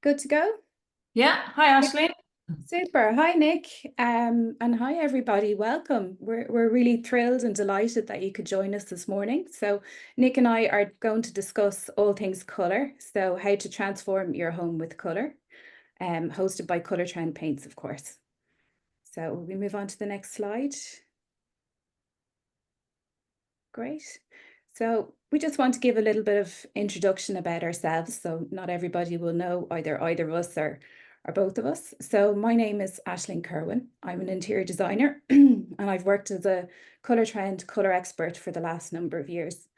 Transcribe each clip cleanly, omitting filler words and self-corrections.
Good to go? Yeah, hi Ashley. Super. Hi, Nick. And hi, everybody. Welcome. We're really thrilled and delighted that you could join us this morning. So, Nick and I are going to discuss all things colour. So, how to transform your home with colour, hosted by Colour Trend Paints, of course. So, we move on to the next slide. Great. So we just want to give a little bit of introduction about ourselves. So not everybody will know either of us or both of us. So my name is Aisling Kirwan. I'm an interior designer and I've worked as a colour trend colour expert for the last number of years.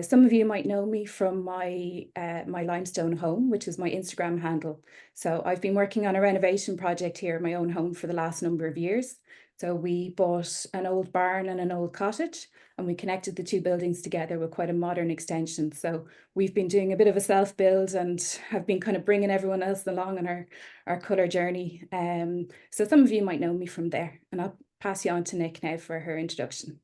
Some of you might know me from my limestone home, which is my Instagram handle. So I've been working on a renovation project here in my own home for the last number of years. So we bought an old barn and an old cottage, and we connected the two buildings together with quite a modern extension. So we've been doing a bit of a self-build and have been kind of bringing everyone else along on our colour journey. So some of you might know me from there, and I'll pass you on to Nick now for her introduction.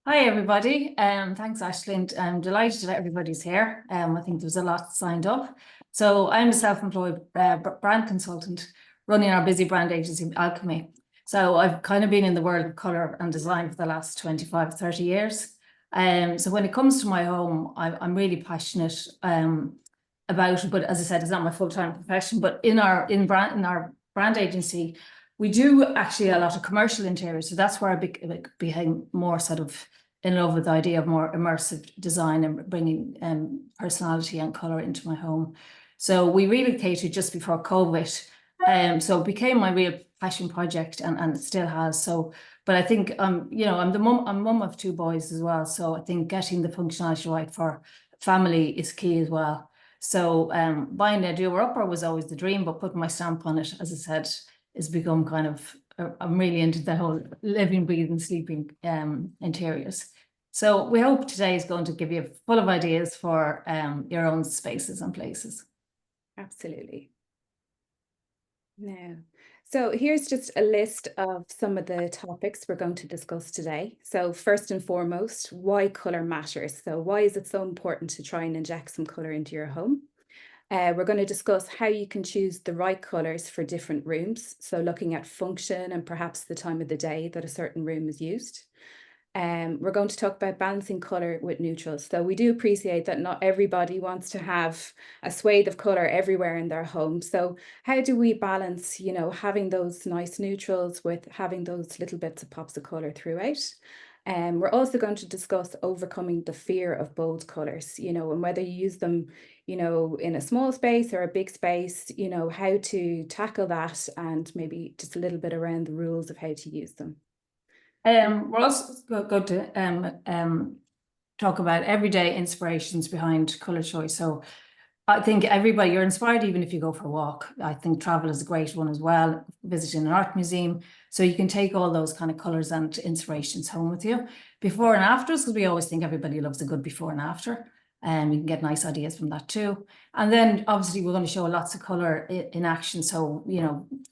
Hi everybody. Thanks Ashley, and I'm delighted that everybody's here. I think there's a lot signed up. So I'm a self-employed brand consultant running our busy brand agency Alchemy. So I've kind of been in the world of colour and design for the last 25, 30 years. So when it comes to my home, I'm really passionate about it, but as I said, it's not my full-time profession. But in our brand agency, we do actually a lot of commercial interiors. So that's where I became more sort of in love with the idea of more immersive design and bringing personality and colour into my home. So we relocated just before COVID. So it became my real passion project, and it still has. So, but I think I'm mum of two boys as well. So I think getting the functionality right for family is key as well. So buying a doer-upper was always the dream, but putting my stamp on it, as I said, has become kind of, I'm really into the whole living, breathing, sleeping interiors. So we hope today is going to give you full of ideas for your own spaces and places. Absolutely. Now, so here's just a list of some of the topics we're going to discuss today. So first and foremost, why colour matters. So why is it so important to try and inject some colour into your home? We're going to discuss how you can choose the right colours for different rooms. So looking at function and perhaps the time of the day that a certain room is used. We're going to talk about balancing colour with neutrals. So we do appreciate that not everybody wants to have a swathe of colour everywhere in their home. So how do we balance, having those nice neutrals with having those little bits of pops of colour throughout? We're also going to discuss overcoming the fear of bold colours, and whether you use them, in a small space or a big space, how to tackle that and maybe just a little bit around the rules of how to use them. We're also going to talk about everyday inspirations behind colour choice. So I think everybody, you're inspired even if you go for a walk. I think travel is a great one as well, visiting an art museum. So you can take all those kind of colours and inspirations home with you. Before and afters, because we always think everybody loves a good before and after. And you can get nice ideas from that too. And then obviously we're going to show lots of colour in action. So,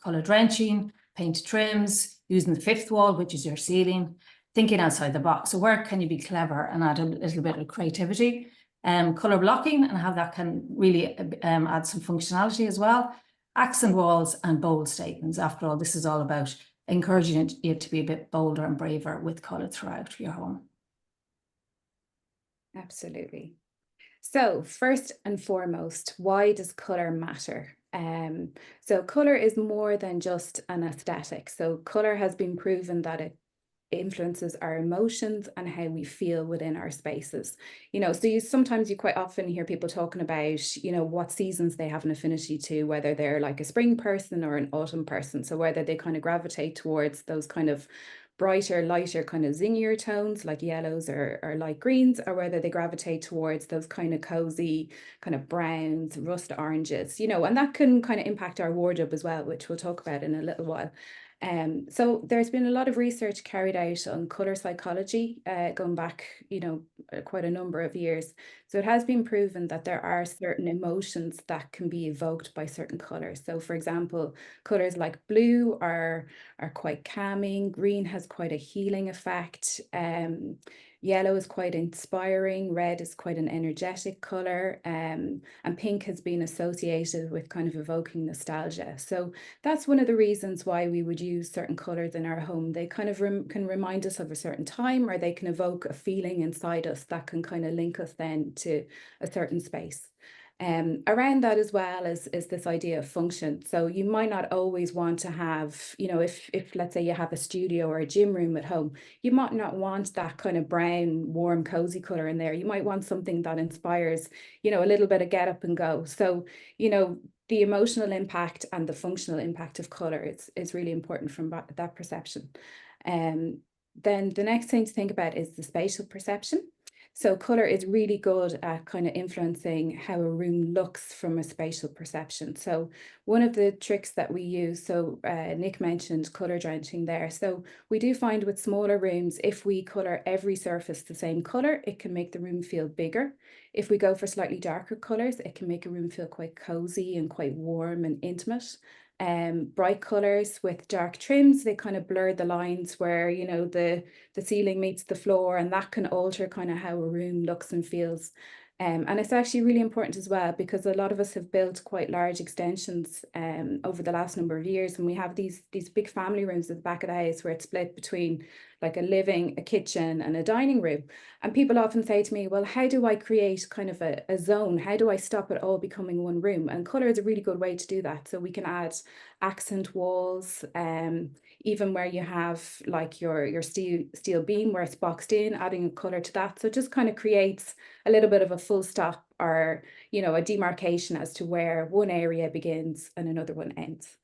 colour drenching, paint trims, using the fifth wall, which is your ceiling, thinking outside the box. So where can you be clever and add a little bit of creativity? Colour blocking and how that can really add some functionality as well. Accent walls and bold statements. After all, this is all about encouraging you to be a bit bolder and braver with colour throughout your home. Absolutely. So first and foremost, why does colour matter? So colour is more than just an aesthetic. So colour has been proven that it influences our emotions and how we feel within our spaces. So sometimes you quite often hear people talking about, what seasons they have an affinity to, whether they're like a spring person or an autumn person. So whether they kind of gravitate towards those kind of brighter, lighter, kind of zingier tones like yellows or light greens, or whether they gravitate towards those kind of cozy kind of browns, rust oranges, and that can kind of impact our wardrobe as well, which we'll talk about in a little while. So there's been a lot of research carried out on colour psychology, going back, quite a number of years. So it has been proven that there are certain emotions that can be evoked by certain colours. So for example, colours like blue are quite calming. Green has quite a healing effect. Yellow is quite inspiring, red is quite an energetic color, and pink has been associated with kind of evoking nostalgia. So that's one of the reasons why we would use certain colors in our home. They kind of can remind us of a certain time, or they can evoke a feeling inside us that can kind of link us then to a certain space. Around that as well is this idea of function. So you might not always want to have, you know, if let's say you have a studio or a gym room at home, you might not want that kind of brown, warm, cozy color in there. You might want something that inspires, you know, a little bit of get up and go. So, you know, the emotional impact and the functional impact of color is really important from that perception. Then the next thing to think about is the spatial perception. So color is really good at kind of influencing how a room looks from a spatial perception. So one of the tricks that we use, so Nick mentioned color drenching there. So we do find with smaller rooms, if we color every surface the same color, it can make the room feel bigger. If we go for slightly darker colors, it can make a room feel quite cozy and quite warm and intimate. Bright colors with dark trims, they kind of blur the lines where, you know, the ceiling meets the floor, and that can alter kind of how a room looks and feels. And it's actually really important as well, because a lot of us have built quite large extensions over the last number of years, and we have these big family rooms at the back of the house where it's split between like a living, a kitchen, and a dining room. And people often say to me, well, how do I create kind of a zone? How do I stop it all becoming one room? And color is a really good way to do that. So we can add accent walls, even where you have like your steel beam where it's boxed in, adding a color to that. So it just kind of creates a little bit of a full stop, or, you know, a demarcation as to where one area begins and another one ends.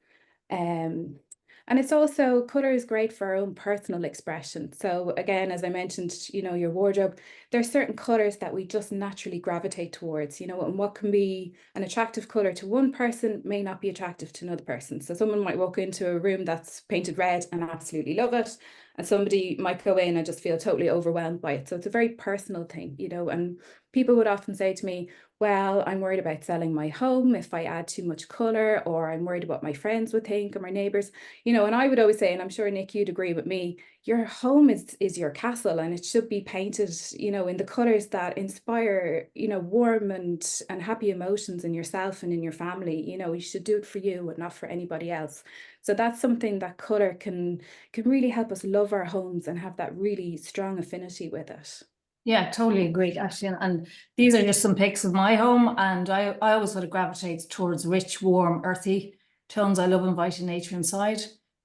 And it's also, color is great for our own personal expression. So again, as I mentioned, you know, your wardrobe, there's certain colors that we just naturally gravitate towards, you know, and what can be an attractive color to one person may not be attractive to another person. So someone might walk into a room that's painted red and absolutely love it, and somebody might go in and just feel totally overwhelmed by it. So it's a very personal thing, you know, and people would often say to me, well, I'm worried about selling my home if I add too much color, or I'm worried what my friends would think or my neighbors, you know. And I would always say, and I'm sure Nick, you'd agree with me, your home is your castle, and it should be painted, you know, in the colors that inspire, you know, warm and happy emotions in yourself and in your family. You know, you should do it for you and not for anybody else. So that's something that color can really help us love our homes and have that really strong affinity with it. Yeah, totally agree, actually. And these are just some pics of my home, and I always sort of gravitate towards rich, warm, earthy tones. I love inviting nature inside.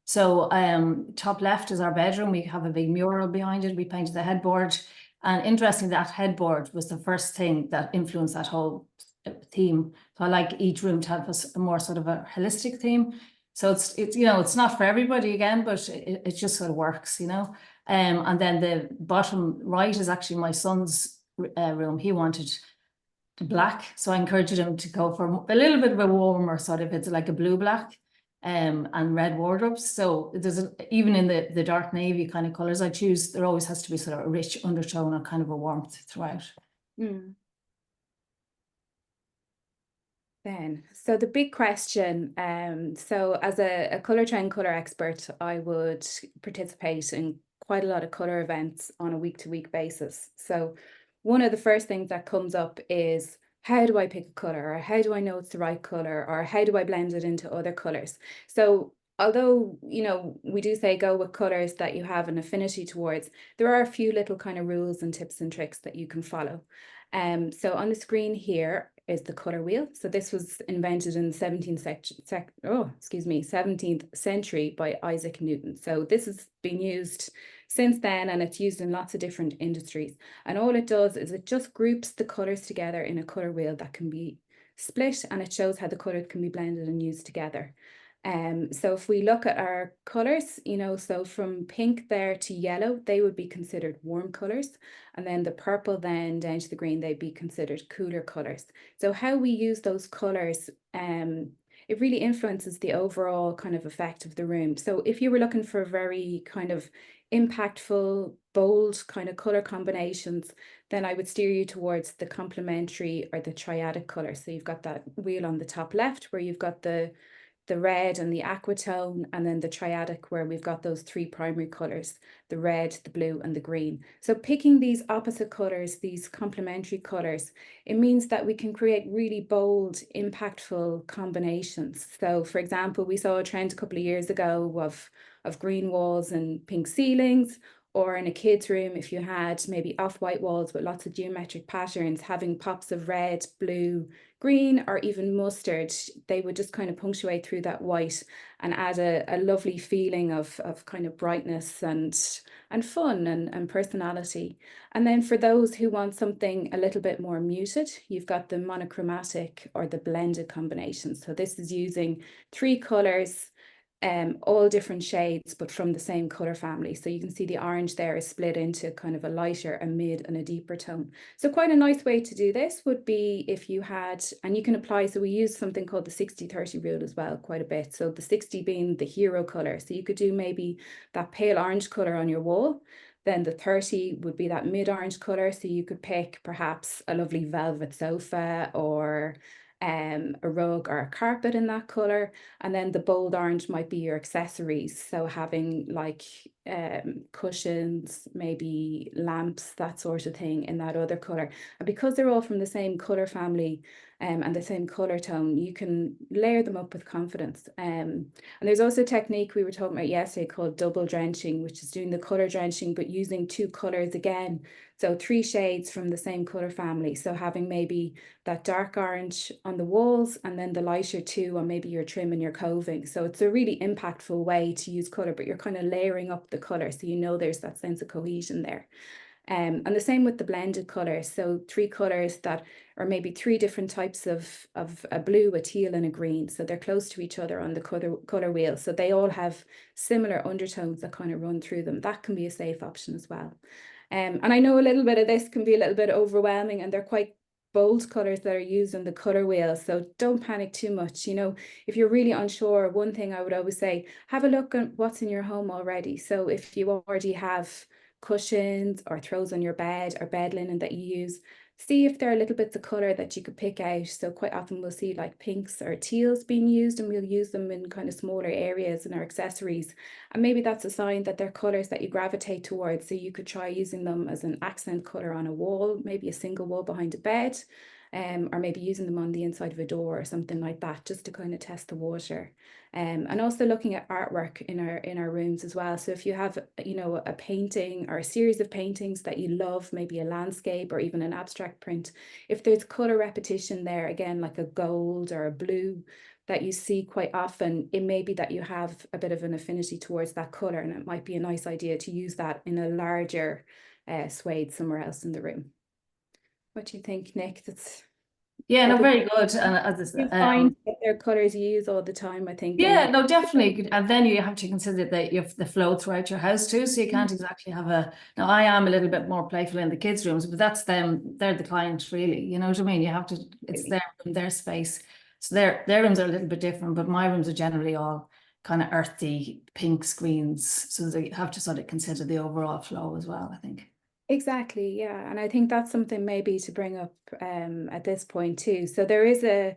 So top left is our bedroom. We have a big mural behind it. We painted the headboard. And interestingly, that headboard was the first thing that influenced that whole theme. So I like each room to have a more sort of a holistic theme. So it's you know, it's not for everybody again, but it just sort of works, you know. And then the bottom right is actually my son's room. He wanted black, so I encouraged him to go for a little bit of a warmer sort of, it's like a blue black, and red wardrobes. So there's even in the dark navy kind of colors I choose, there always has to be sort of a rich undertone or kind of a warmth throughout. Mm. Then, so the big question, so as a color trend color expert, I would participate in quite a lot of color events on a week-to-week basis. So one of the first things that comes up is, how do I pick a color, or how do I know it's the right color, or how do I blend it into other colors? So although, you know, we do say go with colors that you have an affinity towards, there are a few little kind of rules and tips and tricks that you can follow. So on the screen here is the color wheel. So this was invented in the 17th century by Isaac Newton. So this has been used since then, and it's used in lots of different industries. And all it does is it just groups the colors together in a color wheel that can be split, and it shows how the colors can be blended and used together. So if we look at our colors, you know, so from pink there to yellow, they would be considered warm colors. And then the purple then down to the green, they'd be considered cooler colors. So how we use those colors, it really influences the overall kind of effect of the room. So if you were looking for very kind of impactful, bold kind of color combinations, then I would steer you towards the complementary or the triadic color. So you've got that wheel on the top left where you've got the the red and the aqua tone, and then the triadic where we've got those three primary colours, the red, the blue and the green. So picking these opposite colours, these complementary colours, it means that we can create really bold, impactful combinations. So for example, we saw a trend a couple of years ago of green walls and pink ceilings, or in a kid's room, if you had maybe off-white walls with lots of geometric patterns, having pops of red, blue, green, or even mustard, they would just kind of punctuate through that white and add a lovely feeling of kind of brightness and fun and personality. And then for those who want something a little bit more muted, you've got the monochromatic or the blended combination. So this is using three colors, all different shades, but from the same color family. So you can see the orange there is split into kind of a lighter, a mid and a deeper tone. So quite a nice way to do this would be if you had, and you can apply, so we use something called the 60-30 rule as well, quite a bit. So the 60 being the hero color. So you could do maybe that pale orange color on your wall. Then the 30 would be that mid-orange color. So you could pick perhaps a lovely velvet sofa or a rug or a carpet in that color. And then the bold orange might be your accessories. So having like cushions, maybe lamps, that sort of thing in that other color. And because they're all from the same color family and the same color tone, you can layer them up with confidence. And there's also a technique we were talking about yesterday called double drenching, which is doing the color drenching, but using two colors again. So three shades from the same color family. So having maybe that dark orange on the walls and then the lighter two on maybe your trim and your coving. So it's a really impactful way to use color, but you're kind of layering up the color. So you know there's that sense of cohesion there. And the same with the blended colors. So three colors that are maybe three different types of a blue, a teal and a green. So they're close to each other on the color wheel. So they all have similar undertones that kind of run through them. That can be a safe option as well. And I know a little bit of this can be a little bit overwhelming, and they're quite bold colors that are used on the color wheel. So don't panic too much. You know, if you're really unsure, one thing I would always say, have a look at what's in your home already. So if you already have cushions or throws on your bed or bed linen that you use, see if there are little bits of color that you could pick out. So quite often we'll see like pinks or teals being used, and we'll use them in kind of smaller areas in our accessories. And maybe that's a sign that they're colors that you gravitate towards. So you could try using them as an accent color on a wall, maybe a single wall behind a bed, or maybe using them on the inside of a door or something like that, just to kind of test the water. And also looking at artwork in our rooms as well. So if you have, you know, a painting or a series of paintings that you love, maybe a landscape or even an abstract print, if there's color repetition there, again, like a gold or a blue that you see quite often, it may be that you have a bit of an affinity towards that color, and it might be a nice idea to use that in a larger swathe somewhere else in the room. What do you think, Nick? That's Yeah, no, probably very good. And as you find that they're colors you use all the time, I think. yeah, And no, definitely. And then you have to consider that you have the flow throughout your house too. So you can't exactly have a, now I am a little bit more playful in the kids' rooms, but that's them, they're the client really. You know what I mean? You have to, it's their room, their space. So their rooms are a little bit different, but my rooms are generally all kind of earthy pink screens. So they have to sort of consider the overall flow as well, I think. exactly, yeah. And I think that's something maybe to bring up at this point too. So there is a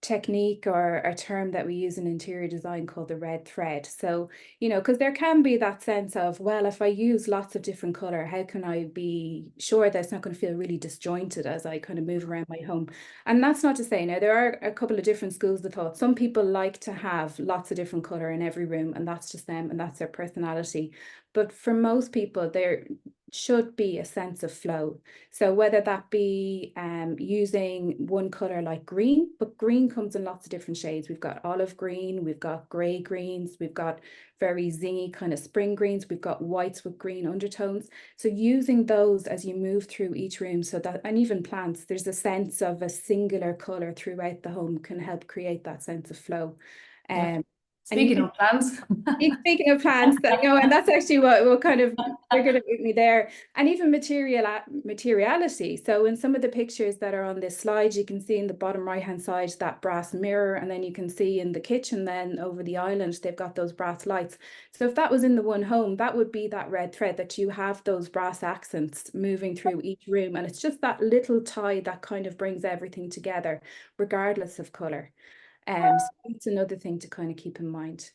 technique or a term that we use in interior design called the red thread. So, you know, because there can be that sense of, well, if I use lots of different color, how can I be sure that it's not going to feel really disjointed as I kind of move around my home? And that's not to say, now there are a couple of different schools of thought. Some people like to have lots of different color in every room, and that's just them and that's their personality. But for most people, there should be a sense of flow. So whether that be using one color like green, but green comes in lots of different shades. We've got olive green, we've got gray greens, we've got very zingy kind of spring greens, we've got whites with green undertones. So using those as you move through each room, so that, and even plants, there's a sense of a singular color throughout the home can help create that sense of flow. Yeah. And you Speaking can of plans. speaking of plants, you know, and that's actually what kind of triggered it with me there. And even materiality. So in some of the pictures that are on this slide, you can see in the bottom right hand side that brass mirror, and then you can see in the kitchen then over the island they've got those brass lights. So if that was in the one home, that would be that red thread, that you have those brass accents moving through each room, and it's just that little tie that kind of brings everything together regardless of color. So that's another thing to kind of keep in mind.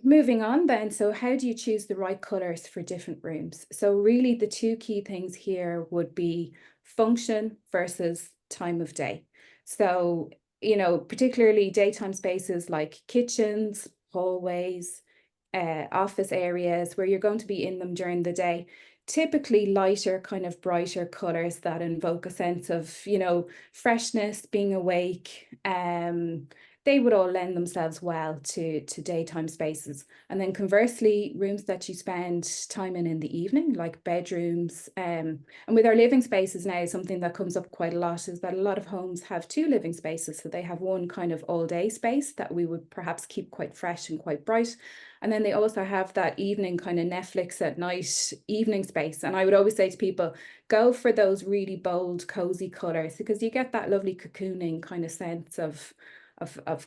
Moving on then, so how do you choose the right colors for different rooms? So really the two key things here would be function versus time of day. So, particularly daytime spaces like kitchens, hallways, office areas where you're going to be in them during the day, typically lighter, kind of brighter colors that invoke a sense of, freshness, being awake. They would all lend themselves well to daytime spaces. And then conversely, rooms that you spend time in the evening, like bedrooms. And with our living spaces now, something that comes up quite a lot is that a lot of homes have two living spaces. So they have one kind of all day space that we would perhaps keep quite fresh and quite bright. And then they also have that evening kind of Netflix at night evening space. And I would always say to people, go for those really bold, cozy colors because you get that lovely cocooning kind of sense of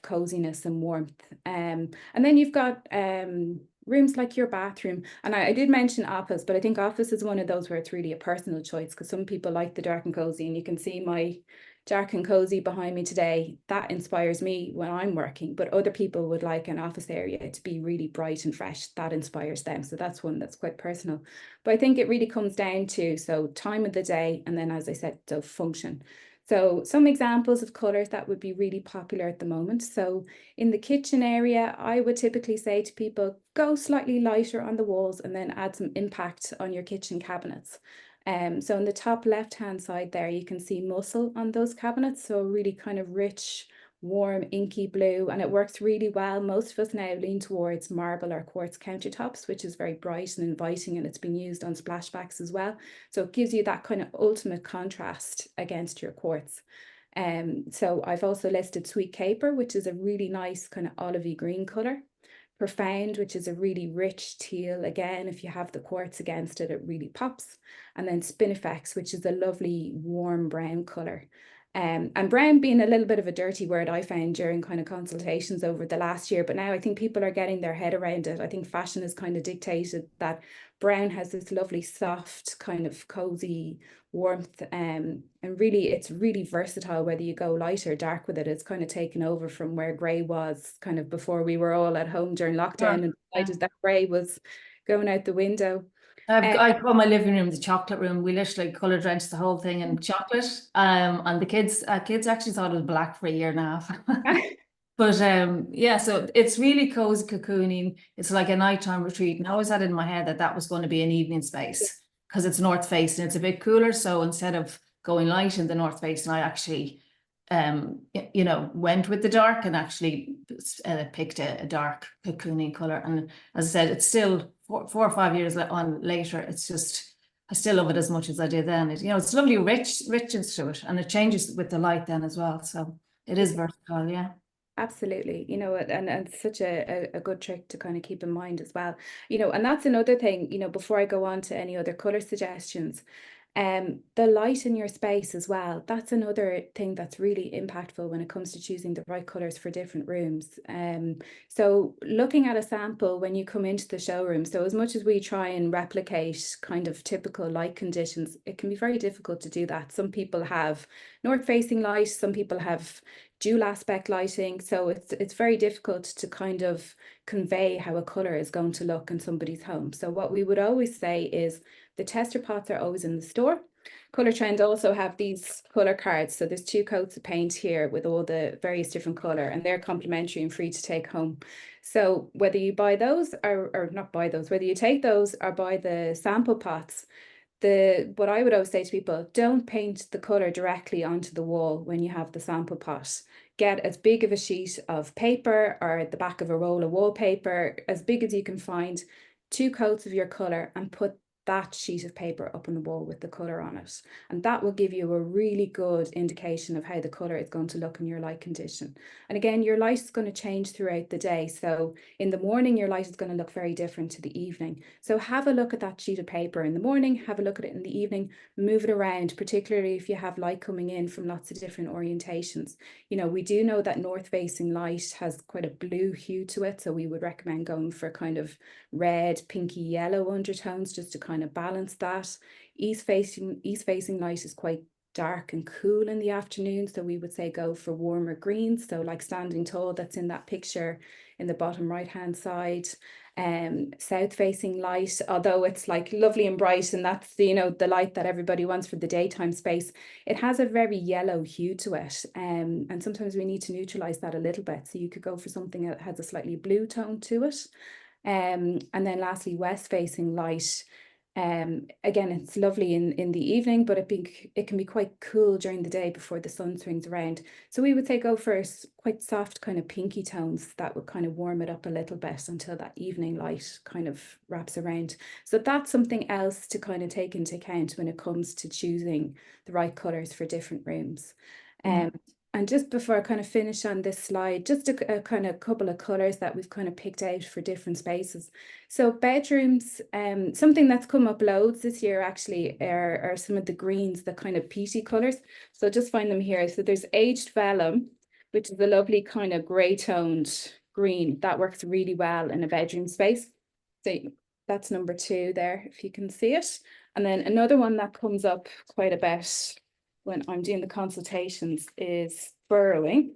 coziness and warmth. And then you've got rooms like your bathroom. And I did mention office, but I think office is one of those where it's really a personal choice because some people like the dark and cozy, and you can see my dark and cozy behind me today. That inspires me when I'm working, but other people would like an office area to be really bright and fresh. That inspires them. So that's one that's quite personal. But I think it really comes down to, so time of the day, and then as I said, so function. So some examples of colors that would be really popular at the moment. So in the kitchen area, I would typically say to people, go slightly lighter on the walls and then add some impact on your kitchen cabinets. So in the top left-hand side there, you can see muscle on those cabinets. So really kind of rich, warm, inky blue, and it works really well. Most of us now lean towards marble or quartz countertops, which is very bright and inviting, and it's been used on splashbacks as well. So it gives you that kind of ultimate contrast against your quartz. So I've also listed sweet caper, which is a really nice kind of olivey green color. Profound, which is a really rich teal. Again, if you have the quartz against it, it really pops. And then spinifex, which is a lovely warm brown color. And brown being a little bit of a dirty word I found during kind of consultations over the last year, but now I think people are getting their head around it. I think fashion has kind of dictated that brown has this lovely soft kind of cozy warmth, and really it's really versatile whether you go light or dark with it. It's kind of taken over from where grey was kind of before we were all at home during lockdown and decided that grey was going out the window. I call my living room the chocolate room. We literally color drenched the whole thing in chocolate. And the kids actually thought it was black for a year and a half. But yeah, so it's really cozy cocooning. It's like a nighttime retreat. And I always had in my head that that was going to be an evening space because it's north facing. It's a bit cooler. So instead of going light in the north facing, I actually went with the dark and actually picked a dark cocooning color. And as I said, it's still 4 or 5 years on later. It's just, I still love it as much as I did then. It's lovely richness to it, and it changes with the light then as well. So it is versatile, yeah. Absolutely, and such a good trick to kind of keep in mind as well, and that's another thing, before I go on to any other color suggestions, the light in your space as well. That's another thing that's really impactful when it comes to choosing the right colors for different rooms. So looking at a sample when you come into the showroom, so as much as we try and replicate kind of typical light conditions, it can be very difficult to do that. Some people have north facing light, some people have dual aspect lighting. So it's very difficult to kind of convey how a color is going to look in somebody's home. So what we would always say is the tester pots are always in the store. Colour Trend also have these colour cards. So there's 2 coats of paint here with all the various different colour, and they're complimentary and free to take home. So whether you buy those or not buy those, whether you take those or buy the sample pots, what I would always say to people, don't paint the colour directly onto the wall when you have the sample pot. Get as big of a sheet of paper or the back of a roll of wallpaper, as big as you can find, 2 coats of your colour, and put that sheet of paper up on the wall with the colour on it. And that will give you a really good indication of how the colour is going to look in your light condition. And again, your light is going to change throughout the day. So in the morning, your light is going to look very different to the evening. So have a look at that sheet of paper in the morning, have a look at it in the evening, move it around, particularly if you have light coming in from lots of different orientations. We do know that north facing light has quite a blue hue to it. So we would recommend going for kind of red, pinky yellow undertones just to kind of balance that. East facing light is quite dark and cool in the afternoon. So we would say go for warmer greens. So like Standing Tall, that's in that picture in the bottom right hand side. South facing light, although it's like lovely and bright, and that's the, you know, the light that everybody wants for the daytime space, it has a very yellow hue to it. And sometimes we need to neutralize that a little bit. So you could go for something that has a slightly blue tone to it. And then lastly, west facing light. Again, it's lovely in the evening, but it can be quite cool during the day before the sun swings around. So we would say go for quite soft kind of pinky tones that would kind of warm it up a little bit until that evening light kind of wraps around. So that's something else to kind of take into account when it comes to choosing the right colors for different rooms. And just before I kind of finish on this slide, just a kind of couple of colours that we've kind of picked out for different spaces. So bedrooms, something that's come up loads this year actually are some of the greens, the kind of peaty colours. So just find them here. So there's Aged Vellum, which is a lovely kind of grey toned green that works really well in a bedroom space. So that's number 2 there, if you can see it. And then another one that comes up quite a bit when I'm doing the consultations is Burrowing,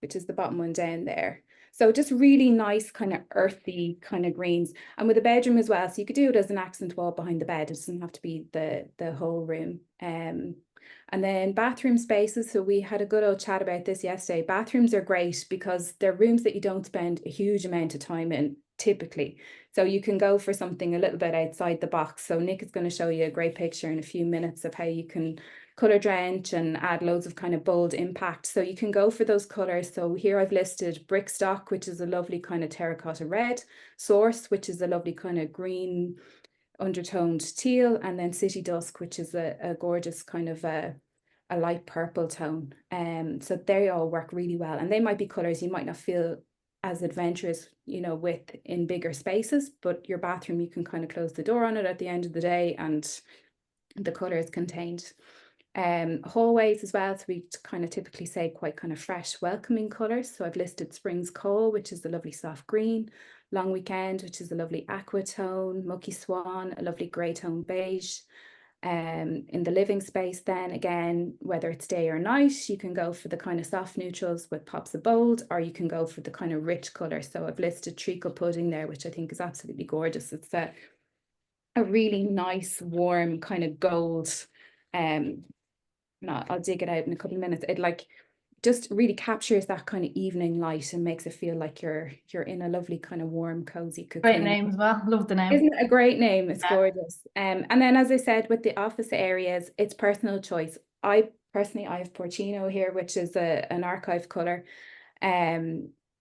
which is the bottom one down there. So just really nice kind of earthy kind of greens. And with a bedroom as well, so you could do it as an accent wall behind the bed. It doesn't have to be the whole room. And then bathroom spaces. So we had a good old chat about this yesterday. Bathrooms are great because they're rooms that you don't spend a huge amount of time in typically. So you can go for something a little bit outside the box. So Nick is going to show you a great picture in a few minutes of how you can color drench and add loads of kind of bold impact. So you can go for those colors. So here I've listed Brickstock, which is a lovely kind of terracotta red, Source, which is a lovely kind of green undertoned teal, and then City Dusk, which is a gorgeous kind of a light purple tone. So they all work really well, and they might be colors you might not feel as adventurous, you know, with in bigger spaces, but your bathroom, you can kind of close the door on it at the end of the day and the color is contained. Hallways as well, so we kind of typically say quite kind of fresh, welcoming colors. So I've listed Springs Coal, which is the lovely soft green, Long Weekend, which is a lovely aqua tone, Mucky Swan, a lovely grey tone beige. In the living space, then again, whether it's day or night, you can go for the kind of soft neutrals with pops of bold, or you can go for the kind of rich color. So I've listed Treacle Pudding there, which I think is absolutely gorgeous. It's a really nice, warm kind of gold. I'll dig it out in a couple of minutes. It like just really captures that kind of evening light and makes it feel like you're in a lovely kind of warm, cozy cocoon. Great name as well. Love the name. Isn't it a great name? It's gorgeous. And then, as I said, with the office areas, it's personal choice. I have Porcino here, which is an archive color.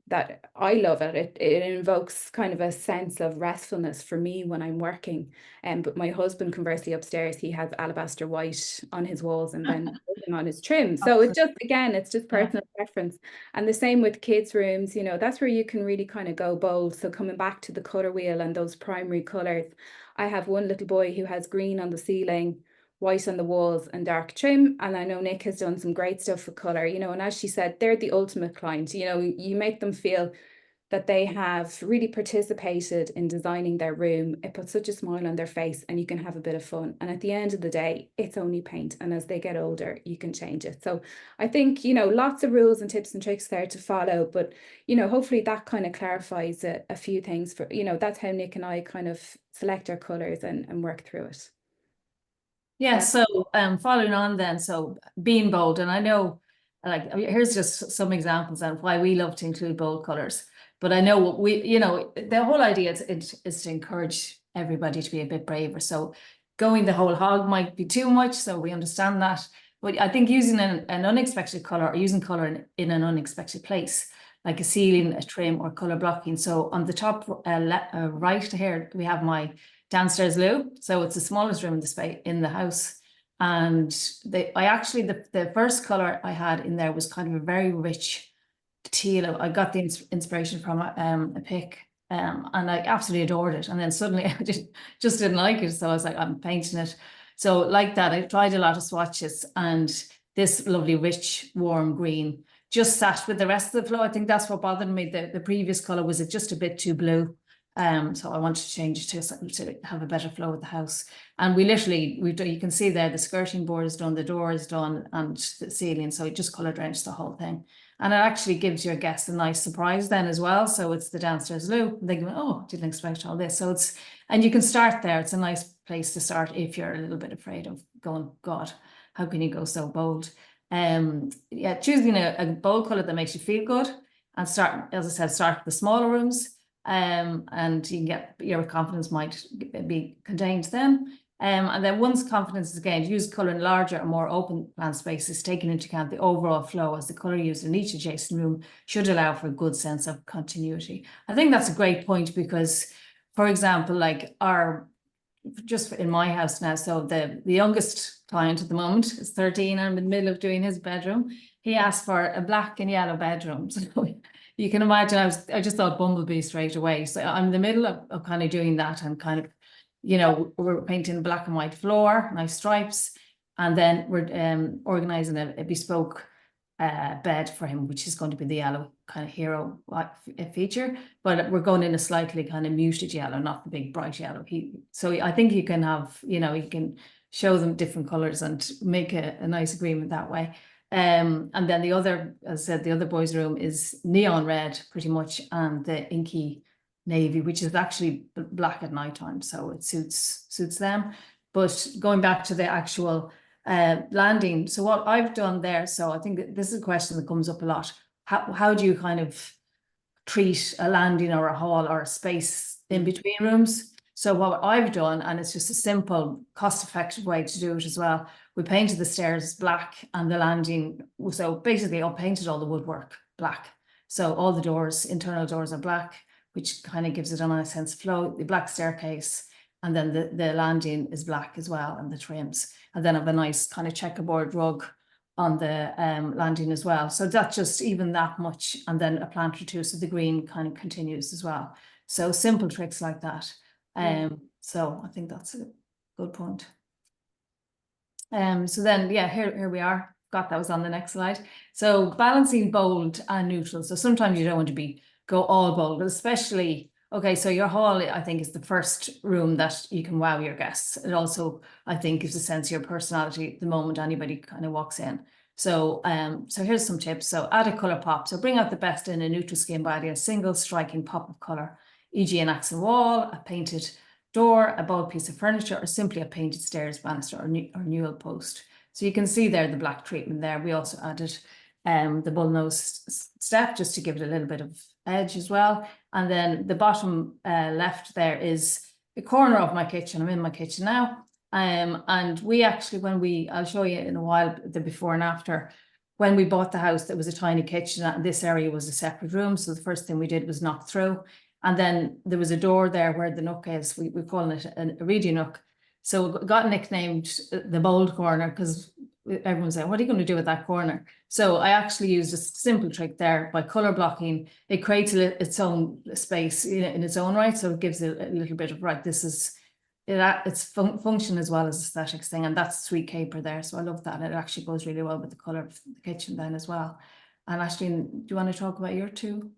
That I love it. It invokes kind of a sense of restfulness for me when I'm working. But my husband, conversely, upstairs, he has alabaster white on his walls and then on his trim. So it just, again, it's just personal preference. And the same with kids' rooms, you know, that's where you can really kind of go bold. So coming back to the color wheel and those primary colors, I have one little boy who has green on the ceiling, white on the walls and dark trim. And I know Nick has done some great stuff with color, you know, and as she said, they're the ultimate client. You know, you make them feel that they have really participated in designing their room. It puts such a smile on their face and you can have a bit of fun. And at the end of the day, it's only paint. And as they get older, you can change it. So I think, you know, lots of rules and tips and tricks there to follow, but, you know, hopefully that kind of clarifies a few things for, you know, that's how Nick and I kind of select our colors and work through it. Yeah, so following on then, so being bold, and I know, like, here's just some examples of why we love to include bold colors. But I know we, you know, the whole idea is to encourage everybody to be a bit braver. So going the whole hog might be too much, so we understand that. But I think using an unexpected color or using color in an unexpected place, like a ceiling, a trim, or color blocking. So on the top right here, we have my downstairs loo. So it's the smallest room in the space in the house. And the first color I had in there was kind of a very rich teal. I got the inspiration from a pic, and I absolutely adored it. And then suddenly I just didn't like it. So I was like, I'm painting it. So like that, I tried a lot of swatches, and this lovely, rich, warm green just sat with the rest of the flow. I think that's what bothered me. The previous color was it just a bit too blue. So I wanted to change it to have a better flow with the house. And we literally, you can see there, the skirting board is done, the door is done, and the ceiling. So it just colour drenched the whole thing. And it actually gives your guests a nice surprise then as well. So it's the downstairs loo. They go, oh, didn't expect all this. So it's, and you can start there. It's a nice place to start if you're a little bit afraid of going, God, how can you go so bold? Yeah, choosing a bold colour that makes you feel good, and start, as I said, start with the smaller rooms. And you can get, your confidence might be contained then. And then once confidence is gained, use colour in larger and more open plan spaces, taking into account the overall flow, as the colour used in each adjacent room should allow for a good sense of continuity. I think that's a great point, because, for example, like just in my house now, so the youngest client at the moment is 13. I'm in the middle of doing his bedroom. He asked for a black and yellow bedroom. So you can imagine, I just thought Bumblebee straight away. So I'm in the middle of kind of doing that, and kind of, you know, we're painting black and white floor, nice stripes, and then we're organising a bespoke bed for him, which is going to be the yellow kind of hero feature, but we're going in a slightly kind of muted yellow, not the big bright yellow. So I think you can have, you know, you can show them different colours and make a nice agreement that way. And then the other, as I said, the other boys' room is neon red pretty much, and the inky navy, which is actually black at night time, so it suits them. But going back to the actual landing, so what I've done there, so I think this is a question that comes up a lot. How do you kind of treat a landing or a hall or a space in between rooms? So what I've done, and it's just a simple, cost-effective way to do it as well, we painted the stairs black and the landing, so basically I painted all the woodwork black. So all the doors, internal doors are black, which kind of gives it a nice sense of flow, the black staircase, and then the landing is black as well, and the trims. And then I have a nice kind of checkerboard rug on the landing as well. So that's just even that much, and then a plant or two, so the green kind of continues as well. So simple tricks like that. So I think that's a good point. So then, yeah, here we are. Got that was on the next slide. So balancing bold and neutral. So sometimes you don't want to go all bold, but especially, okay, so your hall, I think, is the first room that you can wow your guests. It also, I think, gives a sense of your personality the moment anybody kind of walks in. So so here's some tips. So add a colour pop. So bring out the best in a neutral skin by adding a single striking pop of colour, e.g. an accent wall, a painted door, a bold piece of furniture, or simply a painted stairs banister or newel post. So you can see there the black treatment there. We also added the bullnose step just to give it a little bit of edge as well. And then the bottom left there is the corner of my kitchen. I'm in my kitchen now. And we actually, I'll show you in a while the before and after. When we bought the house, there was a tiny kitchen, and this area was a separate room. So the first thing we did was knock through. And then there was a door there where the nook is. We're calling it a reading nook. So it got nicknamed the bold corner, because everyone's saying, what are you going to do with that corner? So I actually used a simple trick there by color blocking. It creates its own space in its own right. So it gives it a little bit of, right, this is, it's function as well as aesthetics thing. And that's sweet caper there. So I love that. It actually goes really well with the color of the kitchen then as well. And Aisling, do you want to talk about your two?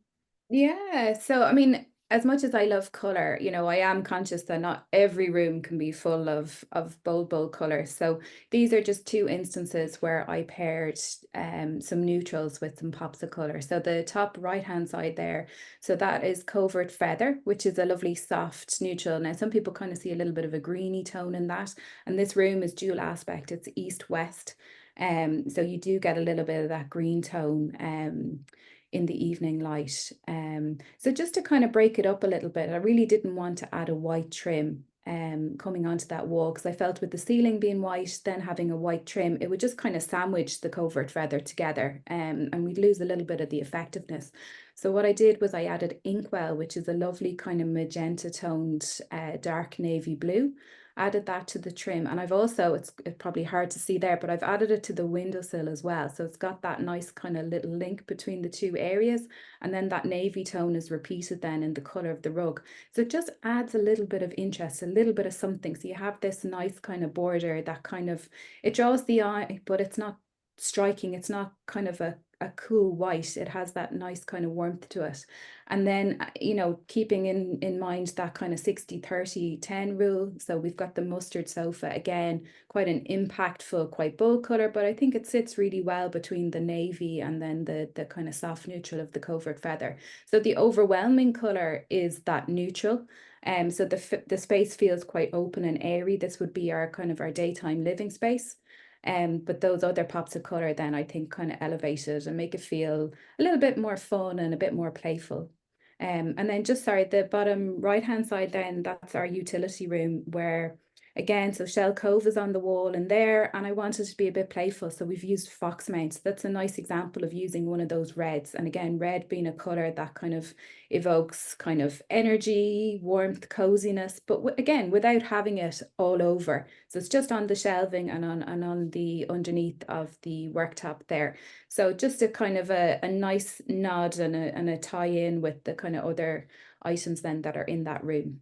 Yeah, so I mean, as much as I love color, you know, I am conscious that not every room can be full of bold colors. So these are just two instances where I paired some neutrals with some pops of color. So the top right hand side there, so that is covert feather, which is a lovely soft neutral. Now some people kind of see a little bit of a greeny tone in that, and this room is dual aspect. It's east west, so you do get a little bit of that green tone in the evening light. So just to kind of break it up a little bit, I really didn't want to add a white trim coming onto that wall, because I felt with the ceiling being white, then having a white trim, it would just kind of sandwich the covert feather together, and we'd lose a little bit of the effectiveness. So what I did was I added Inkwell, which is a lovely kind of magenta toned dark navy blue. Added that to the trim, and I've also, it's probably hard to see there, but I've added it to the windowsill as well. So it's got that nice kind of little link between the two areas, and then that navy tone is repeated then in the color of the rug. So it just adds a little bit of interest, a little bit of something. So you have this nice kind of border that kind of, it draws the eye, but it's not striking. It's not kind of a a cool white. It has that nice kind of warmth to it. And then, you know, keeping in mind that kind of 60-30-10 rule. So we've got the mustard sofa, again, quite an impactful, quite bold color, but I think it sits really well between the navy and then the kind of soft neutral of the covert feather. So the overwhelming color is that neutral. So the space feels quite open and airy. This would be our kind of our daytime living space. But those other pops of color then I think kind of elevate it and make it feel a little bit more fun and a bit more playful. And then just, sorry, the bottom right-hand side then, that's our utility room where, again, so Shell Cove is on the wall in there, and I wanted to be a bit playful, so we've used fox mounts. That's a nice example of using one of those reds. And again, red being a color that kind of evokes kind of energy, warmth, coziness, but again, without having it all over. So it's just on the shelving and on the underneath of the worktop there. So just a kind of a nice nod and a tie in with the kind of other items then that are in that room.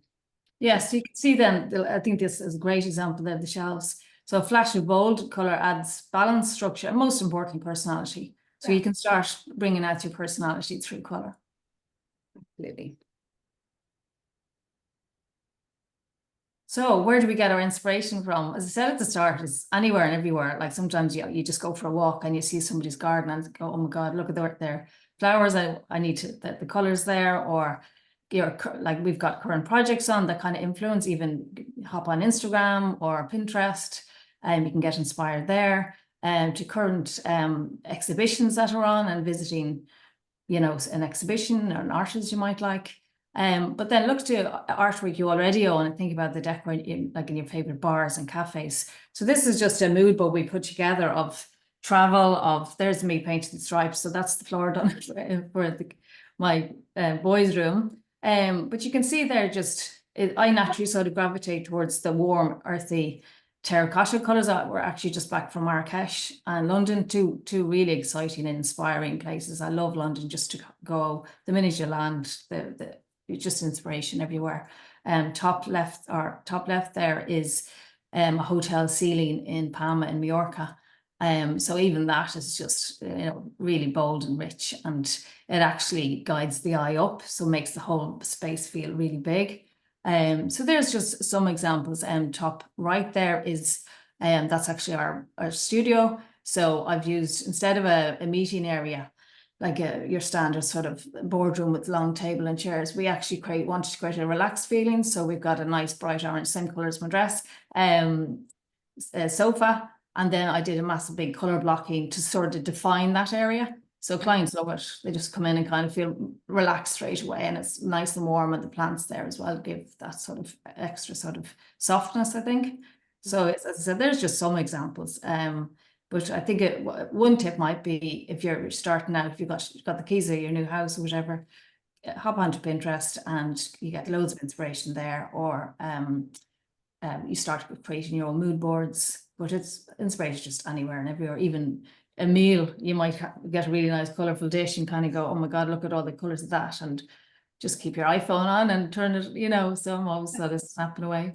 Yes, you can see then, I think this is a great example of the shelves. So a flash of bold color adds balance, structure, and most importantly, personality. So you can start bringing out your personality through color. Absolutely. So where do we get our inspiration from? As I said at the start, it's anywhere and everywhere. Like sometimes you just go for a walk and you see somebody's garden and go, oh my God, look at their flowers. I need to, the colors there, or like we've got current projects on that kind of influence, even hop on Instagram or Pinterest, and you can get inspired there, to current exhibitions that are on and visiting, you know, an exhibition or an artist you might like. But then look to artwork you already own and think about the decor like in your favorite bars and cafes. So this is just a mood board we put together of travel, of there's me painting the stripes. So that's the floor done for my boys' room. But you can see there I naturally sort of gravitate towards the warm, earthy terracotta colors. We're actually just back from Marrakesh and London, two really exciting and inspiring places. I love London just to go. The minute you land, just inspiration everywhere. Top left there is a hotel ceiling in Palma in Mallorca. So even that is just, you know, really bold and rich, and it actually guides the eye up, so makes the whole space feel really big. So there's just some examples. Top right there is that's actually our studio. So I've used, instead of a meeting area like your standard sort of boardroom with long table and chairs, we actually wanted to create a relaxed feeling. So we've got a nice bright orange, same color as my dress, sofa. And then I did a massive big color blocking to sort of define that area. So clients love it. They just come in and kind of feel relaxed straight away, and it's nice and warm, and the plants there as well give that sort of extra sort of softness, I think. So as I said, there's just some examples. But I think one tip might be, if you're starting out, if you've got the keys of your new house or whatever, hop onto Pinterest and you get loads of inspiration there, or you start creating your own mood boards. But it's inspiration just anywhere and everywhere. Even a meal, you might get a really nice colorful dish and kind of go, oh my God, look at all the colors of that, and just keep your iPhone on and turn it, you know, so I'm always sort of snapping away.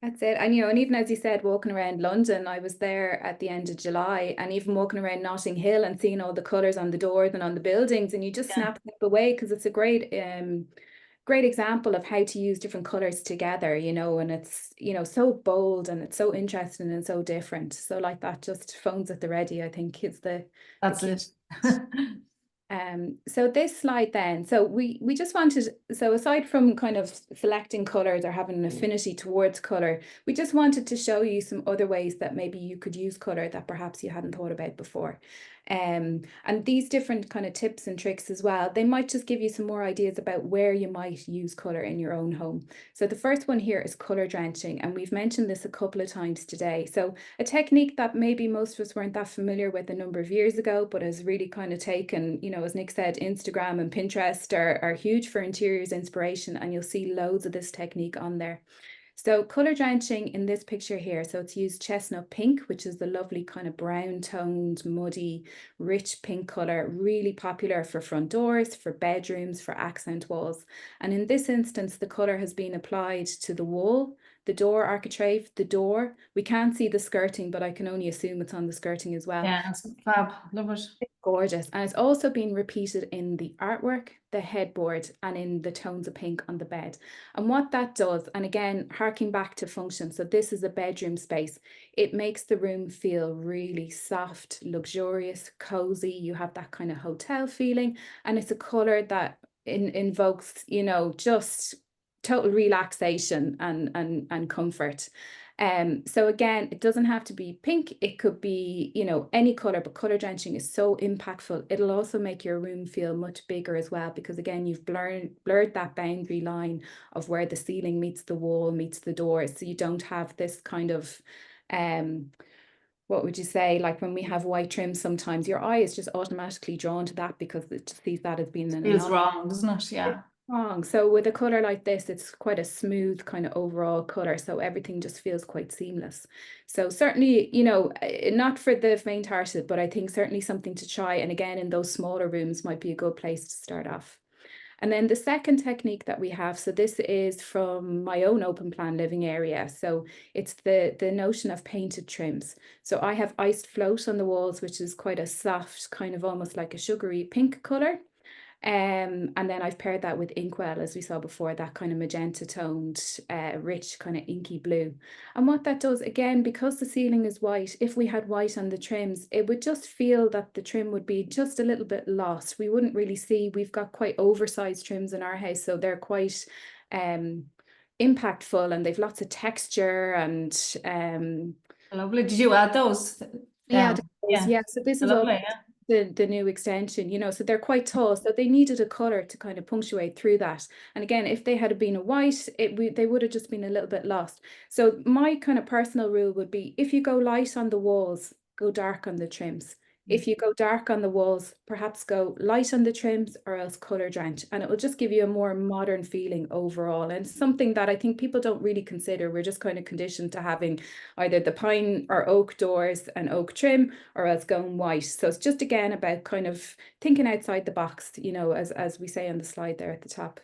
That's it. And, you know, and even as you said, walking around London, I was there at the end of July, and even walking around Notting Hill and seeing all the colours on the doors and on the buildings, and you just snap away, because it's a great example of how to use different colours together, you know, and it's, you know, so bold and it's so interesting and so different. So like that, just phones at the ready, I think is That's it. So this slide then, so we just wanted, so aside from kind of selecting colors or having an affinity towards color, we just wanted to show you some other ways that maybe you could use color that perhaps you hadn't thought about before. And these different kind of tips and tricks as well, they might just give you some more ideas about where you might use color in your own home. So the first one here is color drenching, and we've mentioned this a couple of times today. So a technique that maybe most of us weren't that familiar with a number of years ago, but has really kind of taken, you know, as Nick said, Instagram and Pinterest are huge for interiors inspiration, and you'll see loads of this technique on there. So color drenching in this picture here, so it's used chestnut pink, which is the lovely kind of brown toned, muddy, rich pink color, really popular for front doors, for bedrooms, for accent walls. And in this instance, the color has been applied to the wall, the door architrave, the door. We can't see the skirting, but I can only assume it's on the skirting as well. Yeah, it's fab. Love it. Gorgeous. And it's also been repeated in the artwork, the headboard, and in the tones of pink on the bed. And what that does, and again, harking back to function, so this is a bedroom space, it makes the room feel really soft, luxurious, cozy. You have that kind of hotel feeling. And it's a color that invokes, you know, just total relaxation and comfort. So again, it doesn't have to be pink. It could be, you know, any color, but color drenching is so impactful. It'll also make your room feel much bigger as well, because again, you've blurred that boundary line of where the ceiling meets the wall, meets the door. So you don't have this kind of, what would you say, like when we have white trim, sometimes your eye is just automatically drawn to that because it just sees that as being an Feels anomaly. wrong, doesn't it? Yeah. Wrong. So with a color like this, it's quite a smooth kind of overall color. So everything just feels quite seamless. So certainly, you know, not for the faint-hearted, but I think certainly something to try. And again, in those smaller rooms might be a good place to start off. And then the second technique that we have, so this is from my own open plan living area. So it's the notion of painted trims. So I have iced float on the walls, which is quite a soft, kind of almost like a sugary pink color. And then I've paired that with inkwell, as we saw before, that kind of magenta toned, rich kind of inky blue. And what that does, again, because the ceiling is white, if we had white on the trims, it would just feel that the trim would be just a little bit lost. We wouldn't really see, we've got quite oversized trims in our house, so they're quite impactful, and they've lots of texture and Lovely. Did you add those? yeah, Yeah. yeah. So this is all Lovely. Yeah. the new extension, you know, so they're quite tall. So they needed a color to kind of punctuate through that. And again, if they had been a white, they would have just been a little bit lost. So my kind of personal rule would be, if you go light on the walls, go dark on the trims. If you go dark on the walls, perhaps go light on the trims, or else color drench. And it will just give you a more modern feeling overall. And something that I think people don't really consider. We're just kind of conditioned to having either the pine or oak doors and oak trim, or else going white. So it's just again about kind of thinking outside the box, you know, as we say on the slide there at the top.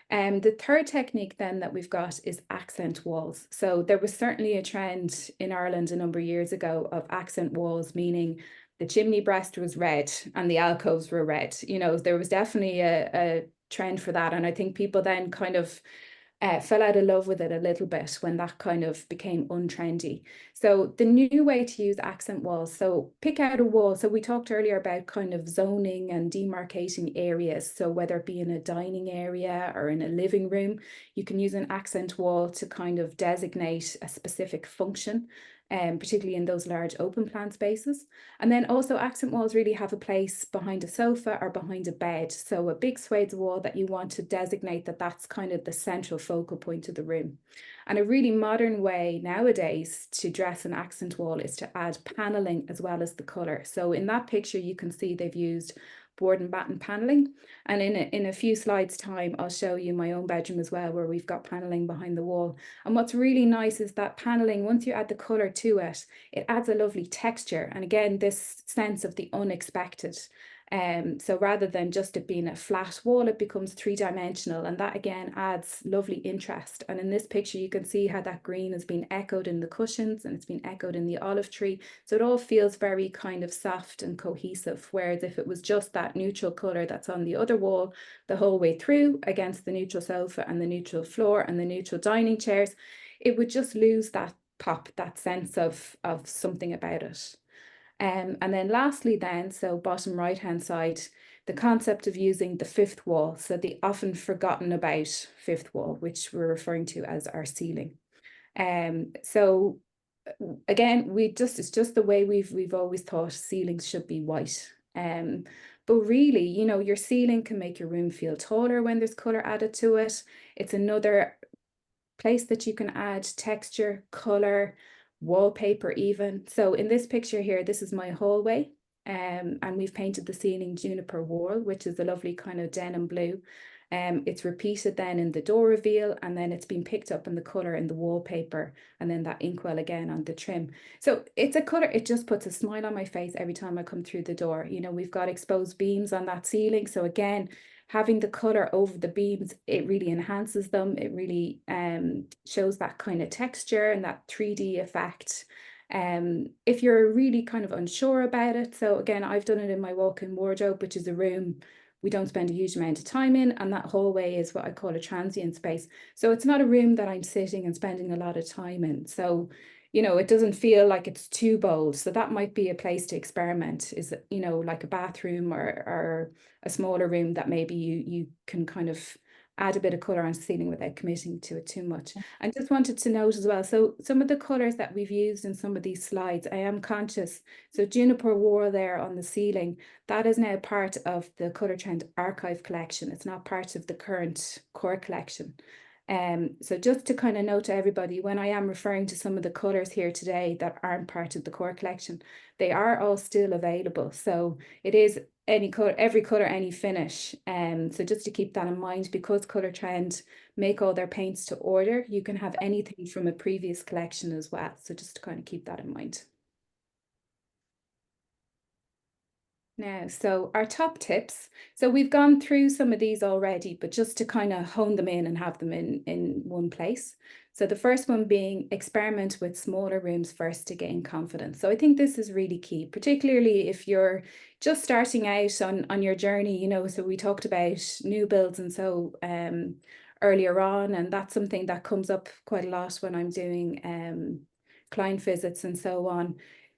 The third technique then that we've got is accent walls. So there was certainly a trend in Ireland a number of years ago of accent walls, meaning the chimney breast was red and the alcoves were red. You know, there was definitely a trend for that. And I think people then kind of fell out of love with it a little bit when that kind of became untrendy. So the new way to use accent walls, so pick out a wall. So we talked earlier about kind of zoning and demarcating areas. So whether it be in a dining area or in a living room, you can use an accent wall to kind of designate a specific function, particularly in those large open plan spaces. And then also accent walls really have a place behind a sofa or behind a bed. So a big swathes wall that you want to designate that that's kind of the central focal point of the room. And a really modern way nowadays to dress an accent wall is to add paneling as well as the color. So in that picture, you can see they've used board and batten paneling. And in a few slides time, I'll show you my own bedroom as well, where we've got paneling behind the wall. And what's really nice is that paneling, once you add the color to it, it adds a lovely texture. And again, this sense of the unexpected. So rather than just it being a flat wall, it becomes three-dimensional, and that again adds lovely interest. And in this picture, you can see how that green has been echoed in the cushions and it's been echoed in the olive tree. So it all feels very kind of soft and cohesive. Whereas if it was just that neutral color that's on the other wall the whole way through against the neutral sofa and the neutral floor and the neutral dining chairs, it would just lose that pop, that sense of something about it. And then lastly then, so bottom right hand side, the concept of using the fifth wall, so the often forgotten about fifth wall, which we're referring to as our ceiling. So again, it's just the way we've always thought ceilings should be white. But really, you know, your ceiling can make your room feel taller when there's color added to it. It's another place that you can add texture, color, wallpaper even. So in this picture here, this is my hallway. And we've painted the ceiling juniper wall, which is a lovely kind of denim blue. It's repeated then in the door reveal, and then it's been picked up in the color in the wallpaper, and then that inkwell again on the trim. So it's a color, it just puts a smile on my face every time I come through the door. You know, we've got exposed beams on that ceiling. So again, having the color over the beams, it really enhances them. It really shows that kind of texture and that 3D effect. If you're really kind of unsure about it, so again, I've done it in my walk-in wardrobe, which is a room we don't spend a huge amount of time in, and that hallway is what I call a transient space. So it's not a room that I'm sitting and spending a lot of time in. So, you know, it doesn't feel like it's too bold. So that might be a place to experiment, is, you know, like a bathroom or a smaller room that maybe you can kind of add a bit of color on the ceiling without committing to it too much. I just wanted to note as well, so some of the colors that we've used in some of these slides, I am conscious. So juniper wall there on the ceiling, that is now part of the Colour Trend archive collection. It's not part of the current core collection. So just to kind of note to everybody, when I am referring to some of the colours here today that aren't part of the core collection, they are all still available. So it is any color, every color, any finish. So just to keep that in mind, because Colour Trend make all their paints to order, you can have anything from a previous collection as well. So just to kind of keep that in mind. Now, so our top tips. So we've gone through some of these already, but just to kind of hone them in and have them in one place. So the first one being experiment with smaller rooms first to gain confidence. So I think this is really key, particularly if you're just starting out on your journey, you know, so we talked about new builds and so earlier on, and that's something that comes up quite a lot when I'm doing client visits and so on.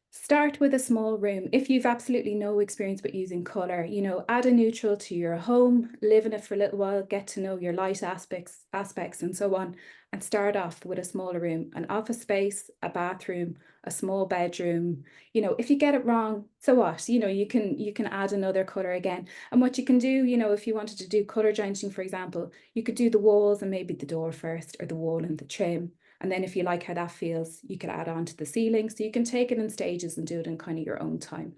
Start with a small room. If you've absolutely no experience with using color, you know, add a neutral to your home, live in it for a little while, get to know your light aspects and so on, and start off with a smaller room, an office space, a bathroom, a small bedroom. You know, if you get it wrong, so what? You know, you can add another color again. And what you can do, you know, if you wanted to do color drenching, for example, you could do the walls and maybe the door first, or the wall and the trim. And then if you like how that feels, you could add on to the ceiling. So you can take it in stages and do it in kind of your own time.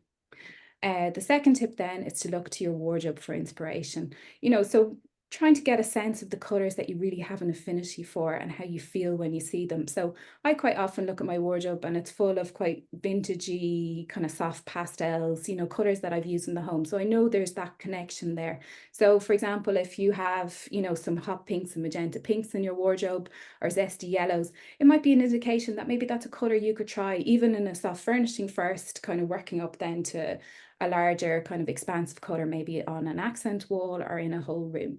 The second tip then is to look to your wardrobe for inspiration. You know, so trying to get a sense of the colors that you really have an affinity for and how you feel when you see them. So I quite often look at my wardrobe and it's full of quite vintagey, kind of soft pastels, you know, colors that I've used in the home. So I know there's that connection there. So for example, if you have, you know, some hot pinks and magenta pinks in your wardrobe or zesty yellows, it might be an indication that maybe that's a color you could try even in a soft furnishing first, kind of working up then to a larger kind of expansive color, maybe on an accent wall or in a whole room.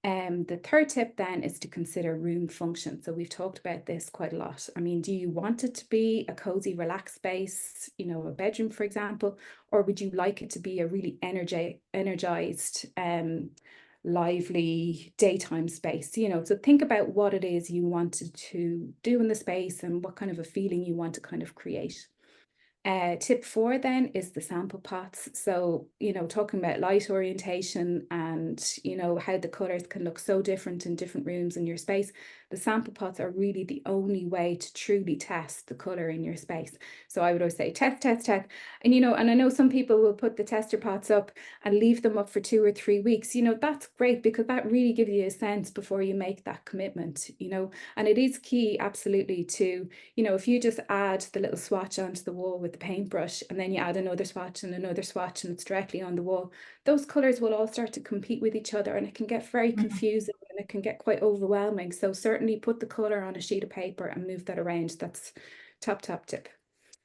The third tip then is to consider room function. So we've talked about this quite a lot. I mean, do you want it to be a cozy, relaxed space, you know, a bedroom, for example, or would you like it to be a really energized, lively daytime space? You know, so think about what it is you wanted to do in the space and what kind of a feeling you want to kind of create. Tip 4 then is the sample pots. So, you know, talking about light orientation and, you know, how the colors can look so different in different rooms in your space. The sample pots are really the only way to truly test the color in your space. So I would always say test, test, test. And, you know, and I know some people will put the tester pots up and leave them up for 2 or 3 weeks. You know, that's great because that really gives you a sense before you make that commitment, you know, and it is key, absolutely, to, you know, if you just add the little swatch onto the wall with the paintbrush and then you add another swatch and it's directly on the wall, those colors will all start to compete with each other and it can get very confusing and it can get quite overwhelming. So certainly put the color on a sheet of paper and move that around. That's top tip.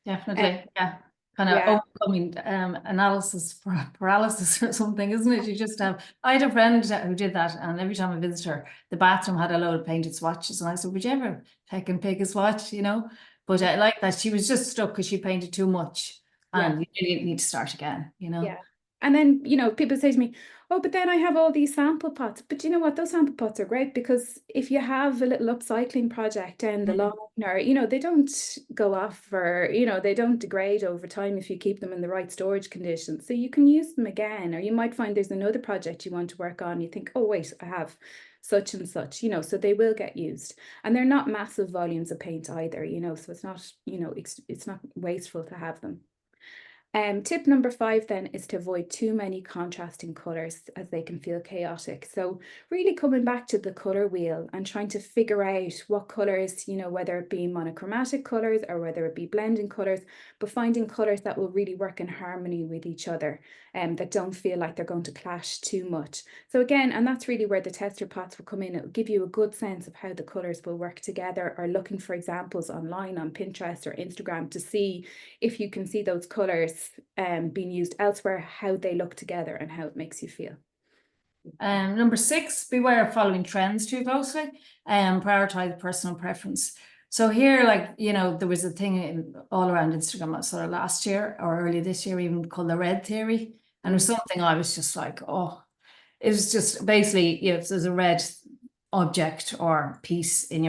Definitely, yeah. Kind Yeah. of overcoming analysis paralysis or something, isn't it? You just have. I had a friend who did that, and every time I visited her, the bathroom had a load of painted swatches, and I said, "Would you ever take and pick a swatch?" You know, but I like that she was just stuck because she painted too much, Yeah. and you really need to start again. You know. Yeah. And then, you know, people say to me, oh, but then I have all these sample pots. But you know what? Those sample pots are great because if you have a little upcycling project and the lawn, or, you know, they don't go off or, you know, they don't degrade over time if you keep them in the right storage conditions. So you can use them again, or you might find there's another project you want to work on. You think, oh, wait, I have such and such, you know, so they will get used. And they're not massive volumes of paint either, you know, so it's not, you know, it's not wasteful to have them. Tip number 5 then is to avoid too many contrasting colours, as they can feel chaotic. So really coming back to the colour wheel and trying to figure out what colours, you know, whether it be monochromatic colours or whether it be blending colours, but finding colours that will really work in harmony with each other and that don't feel like they're going to clash too much. So again, and that's really where the tester pots will come in. It will give you a good sense of how the colours will work together, or looking for examples online on Pinterest or Instagram to see if you can see those colours being used elsewhere, how they look together and how it makes you feel. Number 6, beware of following trends too closely and prioritize personal preference. So here, like, you know, there was a thing all around Instagram sort of last year or early this year, even called the red theory. And it was something I was just like, oh, it was just basically, you know, if there's a red object or piece in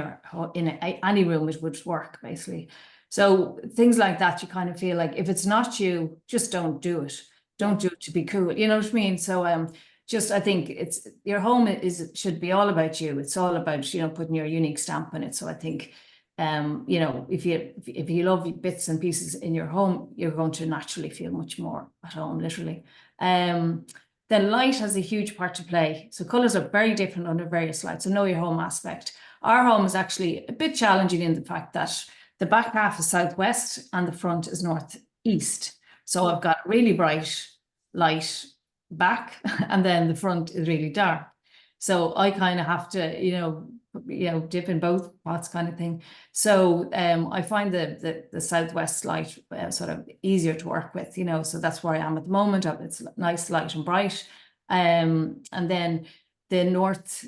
any room, it would work basically. So things like that, you kind of feel like if it's not you, just don't do it. Don't do it to be cool. You know what I mean? So just I think it's your home should be all about you. It's all about, you know, putting your unique stamp on it. So I think you know, if you love bits and pieces in your home, you're going to naturally feel much more at home, literally. Then light has a huge part to play. So colours are very different under various lights. So know your home aspect. Our home is actually a bit challenging in the fact that the back half is southwest and the front is northeast. So I've got really bright light back and then the front is really dark. So I kind of have to, you know, dip in both pots kind of thing. So I find the southwest light sort of easier to work with, you know, so that's where I am at the moment. It's nice, light and bright. And then the north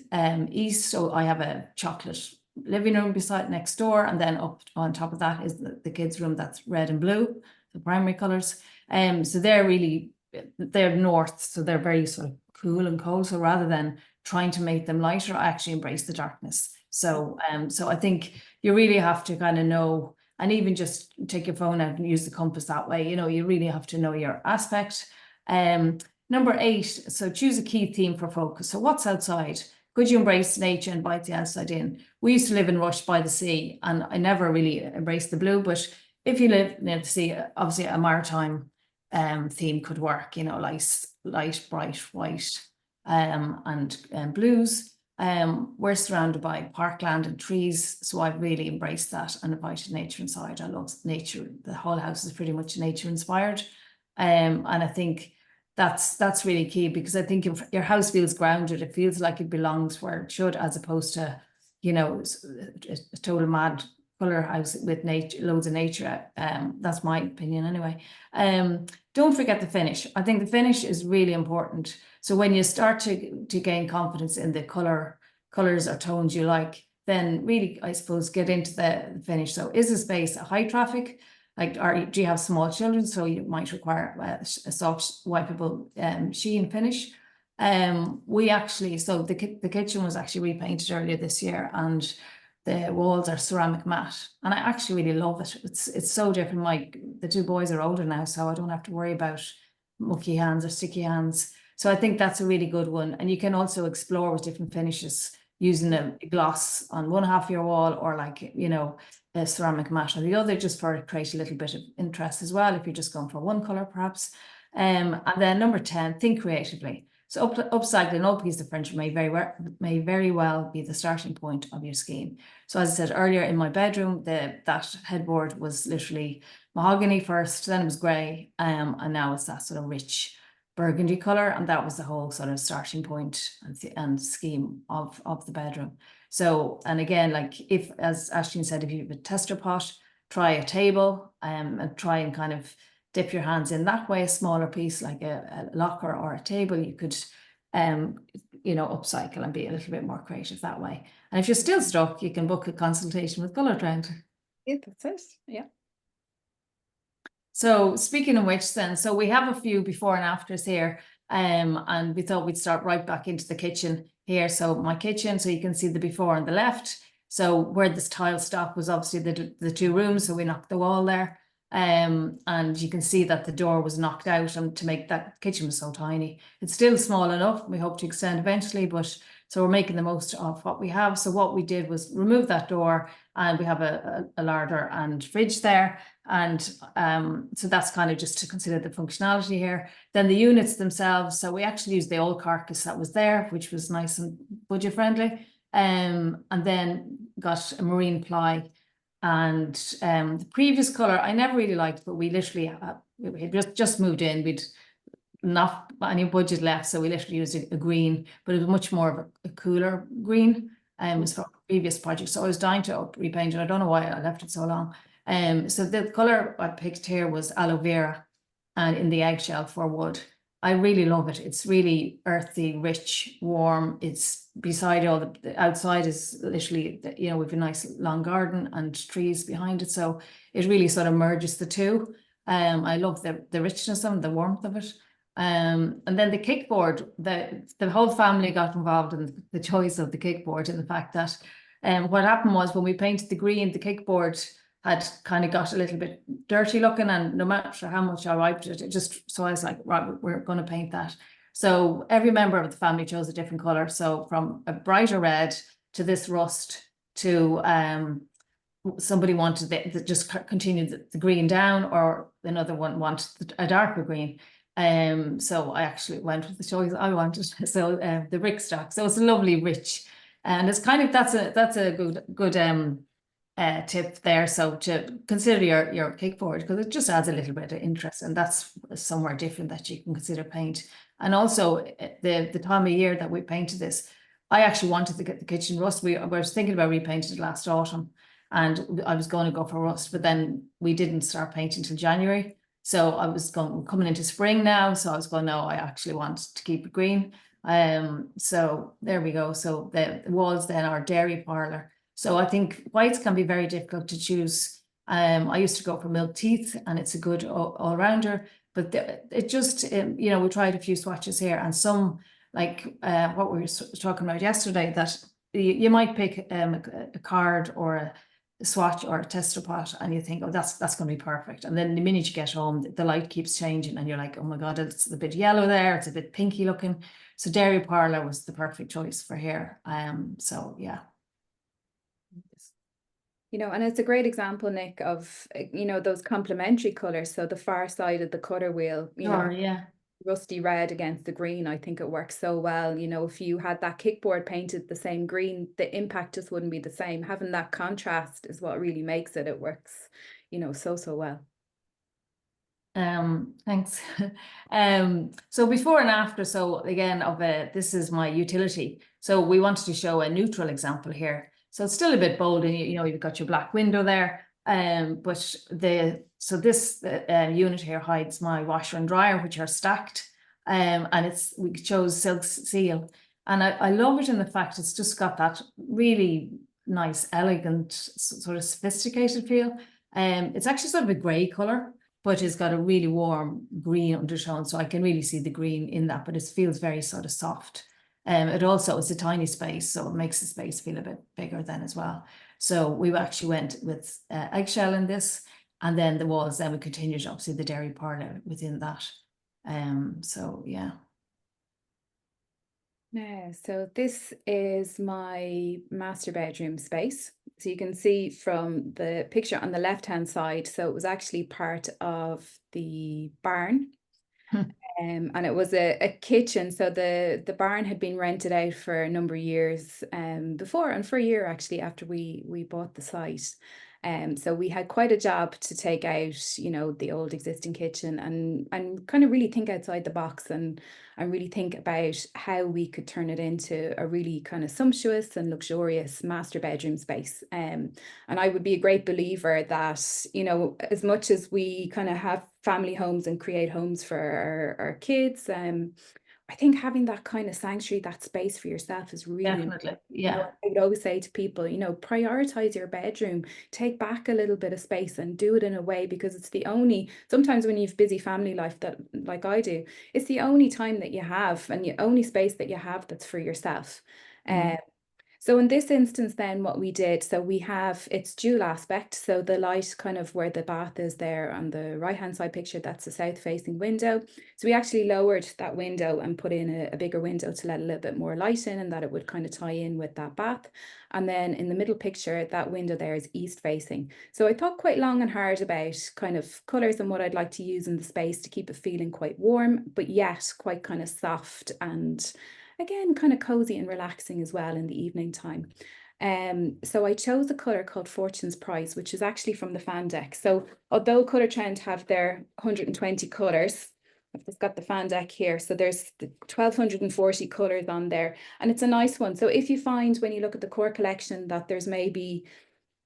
east, so I have a chocolate living room beside next door, and then up on top of that is the kids' room that's red and blue, the primary colors. So they're north, so they're very sort of cool and cold. So rather than trying to make them lighter, I actually embrace the darkness. So I think you really have to kind of know, and even just take your phone out and use the compass that way. You know, you really have to know your aspect. Number 8, so choose a key theme for focus. So what's outside? Could you embrace nature and invite the outside in? We used to live in Rush by the sea, and I never really embraced the blue, but if you live near the sea, obviously a maritime theme could work, you know, light, bright, white, and blues. We're surrounded by parkland and trees, so I've really embraced that and invited nature inside. I love nature. The whole house is pretty much nature inspired, and I think that's really key, because I think if your house feels grounded, it feels like it belongs where it should, as opposed to, you know, a total mad colour house with nature, loads of nature. That's my opinion anyway. Don't forget the finish. I think the finish is really important. So when you start to gain confidence in the colours or tones you like, then really, I suppose, get into the finish. So is the space a high traffic? Like, do you have small children? So you might require a soft wipeable sheen finish. We actually, so the kitchen was actually repainted earlier this year, and the walls are ceramic matte, and I actually really love it. It's so different. The 2 boys are older now, so I don't have to worry about mucky hands or sticky hands. So I think that's a really good one. And you can also explore with different finishes, using a gloss on one half of your wall, or like, you know, a ceramic matte on the other, just for create a little bit of interest as well, if you're just going for one color perhaps. And then number 10, think creatively. So upcycling old piece of furniture may very well be the starting point of your scheme. So as I said earlier, in my bedroom, that headboard was literally mahogany first, then it was grey, and now it's that sort of rich burgundy colour, and that was the whole sort of starting point and scheme of the bedroom. So, and again, like, if, as Aisling said, if you have a tester pot, try a table and try and kind of dip your hands in that way. A smaller piece like a locker or a table, you could you know, upcycle and be a little bit more creative that way. And if you're still stuck, you can book a consultation with Colour Trend. Yeah, that's it. Yeah. So speaking of which then, so we have a few before and afters here, and we thought we'd start right back into the kitchen here. So my kitchen, so you can see the before on the left. So where this tile stock was obviously the 2 rooms, so we knocked the wall there. And you can see that the door was knocked out, and to make that kitchen was so tiny. It's still small enough. We hope to extend eventually, but so we're making the most of what we have. So what we did was remove that door, and we have a larder and fridge there. And so that's kind of just to consider the functionality here. Then the units themselves. So we actually used the old carcass that was there, which was nice and budget friendly. And then got a marine ply. And the previous color I never really liked, but we literally we had just moved in. We'd not any budget left, so we literally used a green, but it was much more of a cooler green. As for previous projects, so I was dying to repaint it. I don't know why I left it so long. So the color I picked here was aloe vera, and in the eggshell for wood. I really love it. It's really earthy, rich, warm. It's beside all the outside is literally, you know, we've a nice long garden and trees behind it. So it really sort of merges the two. I love the richness of it, the warmth of it. And then the kickboard, the whole family got involved in the choice of the kickboard, and the fact that what happened was when we painted the green, the kickboard had kind of got a little bit dirty looking, and no matter how much I wiped it, it just, so I was like, right, we're going to paint that. So every member of the family chose a different color. So from a brighter red to this rust to somebody wanted the just continue the green down, or another one wanted a darker green. So I actually went with the choice I wanted. So the brick stock. So it's a lovely rich, and it's kind of that's a good tip there. So to consider your kickboard, because it just adds a little bit of interest, and that's somewhere different that you can consider paint. And also the time of year that we painted this, I actually wanted to get the kitchen rust. We was thinking about repainting it last autumn, and I was going to go for rust, but then we didn't start painting till January. So I was coming into spring now. So I was going, no, I actually want to keep it green. So there we go. So the walls then are dairy parlour. So I think whites can be very difficult to choose. I used to go for milk teeth, and it's a good all-rounder, but it just, you know, we tried a few swatches here, and some, like what we were talking about yesterday, that you might pick a card or a swatch or a tester pot, and you think, oh, that's going to be perfect. And then the minute you get home, the light keeps changing, and you're like, oh my God, it's a bit yellow there, it's a bit pinky looking. So dairy parlour was the perfect choice for here. So yeah. You know, and it's a great example, Nick, of, you know, those complementary colors. So the far side of the color wheel, you know, Yeah. rusty red against the green, I think it works so well. You know, if you had that kickboard painted the same green, the impact just wouldn't be the same. Having that contrast is what really makes it. It works, you know, so well. Thanks. So before and after, so again, this is my utility. So we wanted to show a neutral example here. So it's still a bit bold, and you know, you've got your black window there. But this unit here hides my washer and dryer, which are stacked. And we chose silk seal. And I love it in the fact it's just got that really nice, elegant, sort of sophisticated feel. It's actually sort of a grey colour, but it's got a really warm green undertone. So I can really see the green in that, but it feels very sort of soft. It also is a tiny space, so it makes the space feel a bit bigger then as well. So we actually went with eggshell in this, and then the walls, then we continued obviously the dairy parlour within that. So yeah. Yeah, so this is my master bedroom space. So you can see from the picture on the left-hand side, so it was actually part of the barn. And it was a kitchen. So the barn had been rented out for a number of years before, and for a year actually after we bought the site. So we had quite a job to take out, you know, the old existing kitchen and kind of really think outside the box and really think about how we could turn it into a really kind of sumptuous and luxurious master bedroom space. And I would be a great believer that, you know, as much as we kind of have family homes and create homes for our kids, I think having that kind of sanctuary, that space for yourself is really Definitely. important. You Yeah. know, I would always say to people, you know, prioritize your bedroom, take back a little bit of space and do it in a way, because it's the only, sometimes when you've busy family life that like I do, it's the only time that you have and the only space that you have that's for yourself. Mm. So in this instance, then what we did, so we have, it's dual aspect. So the light kind of where the bath is there on the right-hand side picture, that's the south-facing window. So we actually lowered that window and put in a bigger window to let a little bit more light in, and that it would kind of tie in with that bath. And then in the middle picture, that window there is east-facing. So I thought quite long and hard about kind of colours and what I'd like to use in the space to keep it feeling quite warm, but yet quite kind of soft and again, kind of cozy and relaxing as well in the evening time. So I chose a colour called Fortune's Prize, which is actually from the fan deck. So although Colour Trend have their 120 colours, I've just got the fan deck here. So there's 1,240 colours on there, and it's a nice one. So if you find when you look at the core collection that there's maybe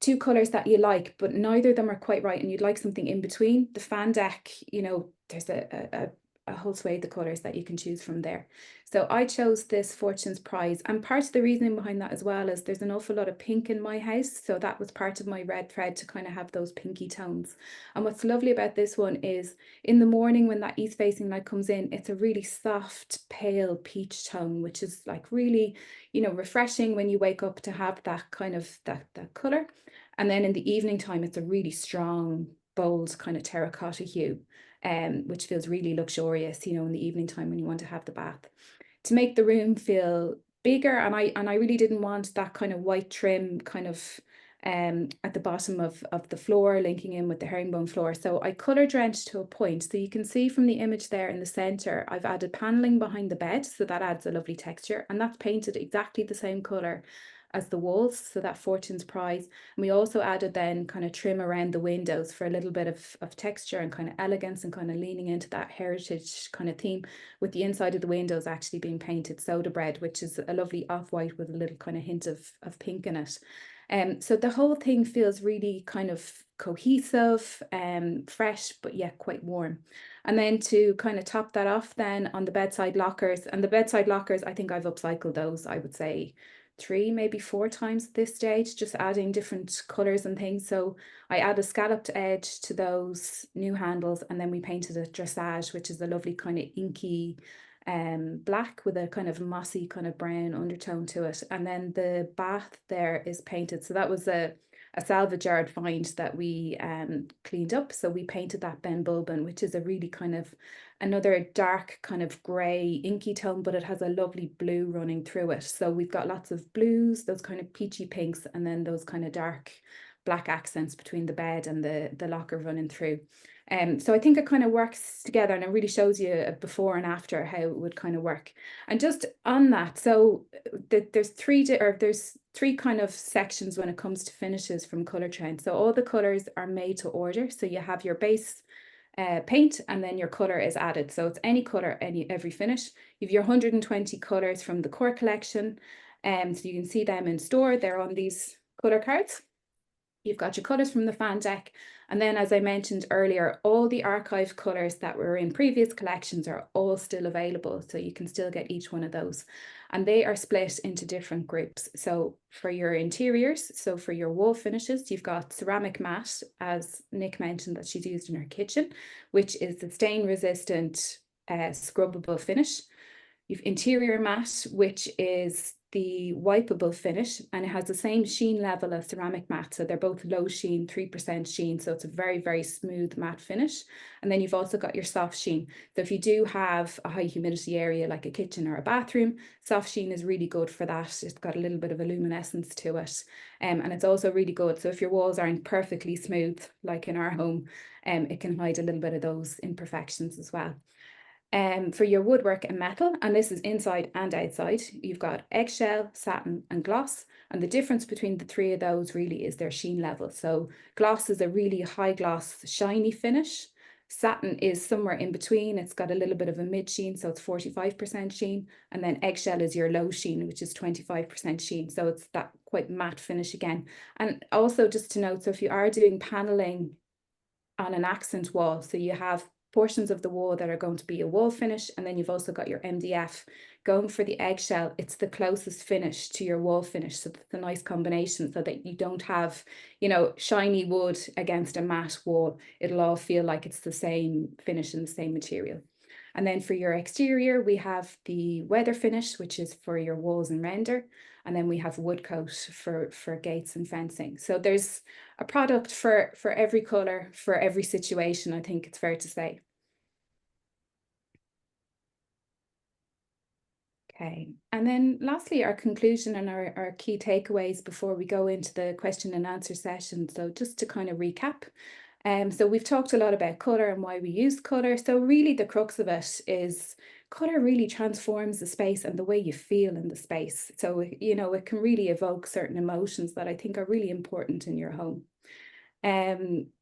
two colours that you like, but neither of them are quite right, and you'd like something in between, the fan deck, you know, there's a whole swathe of colours that you can choose from there. So I chose this Fortune's Prize, and part of the reasoning behind that as well is there's an awful lot of pink in my house, so that was part of my red thread to kind of have those pinky tones. And what's lovely about this one is in the morning when that east facing light comes in, it's a really soft pale peach tone, which is like really, you know, refreshing when you wake up to have that kind of that colour. And then in the evening time, it's a really strong, bold kind of terracotta hue, which feels really luxurious, you know, in the evening time when you want to have the bath. To make the room feel bigger, and I really didn't want that kind of white trim kind of at the bottom of the floor linking in with the herringbone floor. So I colour drenched to a point. So you can see from the image there in the centre, I've added panelling behind the bed, so that adds a lovely texture, and that's painted exactly the same colour as the walls, so that Fortune's Prize. And we also added then kind of trim around the windows for a little bit of texture and kind of elegance, and kind of leaning into that heritage kind of theme, with the inside of the windows actually being painted soda bread, which is a lovely off-white with a little kind of hint of pink in it. So the whole thing feels really kind of cohesive, fresh, but yet quite warm. And then to kind of top that off then on the bedside lockers, and the bedside lockers, I think I've upcycled those, I would say 3, maybe 4 times at this stage, just adding different colours and things. So I add a scalloped edge to those new handles, and then we painted a dressage, which is a lovely kind of inky black with a kind of mossy kind of brown undertone to it. And then the bath there is painted. So that was a salvage yard find that we cleaned up. So we painted that Ben Bulbin, which is a really kind of another dark kind of grey inky tone, but it has a lovely blue running through it. So we've got lots of blues, those kind of peachy pinks, and then those kind of dark black accents between the bed and the locker running through. So I think it kind of works together, and it really shows you a before and after how it would kind of work. And just on that, so there's three kind of sections when it comes to finishes from Colour Trend. So all the colours are made to order. So you have your base paint, and then your colour is added. So it's any colour, every finish. You have your 120 colours from the core collection. So you can see them in store. They're on these colour cards. You've got your colours from the fan deck. And then, as I mentioned earlier, all the archived colours that were in previous collections are all still available. So you can still get each one of those. And they are split into different groups. So for your interiors, so for your wall finishes, you've got ceramic matte, as Nick mentioned that she's used in her kitchen, which is the stain resistant scrubbable finish. You've interior matte, which is the wipeable finish, and it has the same sheen level as ceramic matte. So they're both low sheen, 3% sheen. So it's a very, very smooth matte finish. And then you've also got your soft sheen. So if you do have a high humidity area like a kitchen or a bathroom, soft sheen is really good for that. It's got a little bit of a luminescence to it. And it's also really good. So if your walls aren't perfectly smooth, like in our home, it can hide a little bit of those imperfections as well. For your woodwork and metal, and this is inside and outside, you've got eggshell, satin and gloss, and the difference between the three of those really is their sheen level. So gloss is a really high gloss shiny finish. Satin is somewhere in between. It's got a little bit of a mid sheen, so it's 45% sheen, and then eggshell is your low sheen, which is 25% sheen. So it's that quite matte finish again. And also just to note, so if you are doing paneling on an accent wall, so you have portions of the wall that are going to be a wall finish, and then you've also got your MDF. Going for the eggshell, it's the closest finish to your wall finish, so it's a nice combination so that you don't have, you know, shiny wood against a matte wall. It'll all feel like it's the same finish and the same material. And then for your exterior, we have the weather finish, which is for your walls and render. And then we have wood coat for gates and fencing. So there's a product for every color, for every situation, I think it's fair to say. Okay, and then lastly, our conclusion and our key takeaways before we go into the question and answer session. So just to kind of recap, so we've talked a lot about colour and why we use colour. So really the crux of it is colour really transforms the space and the way you feel in the space. So, you know, it can really evoke certain emotions that I think are really important in your home.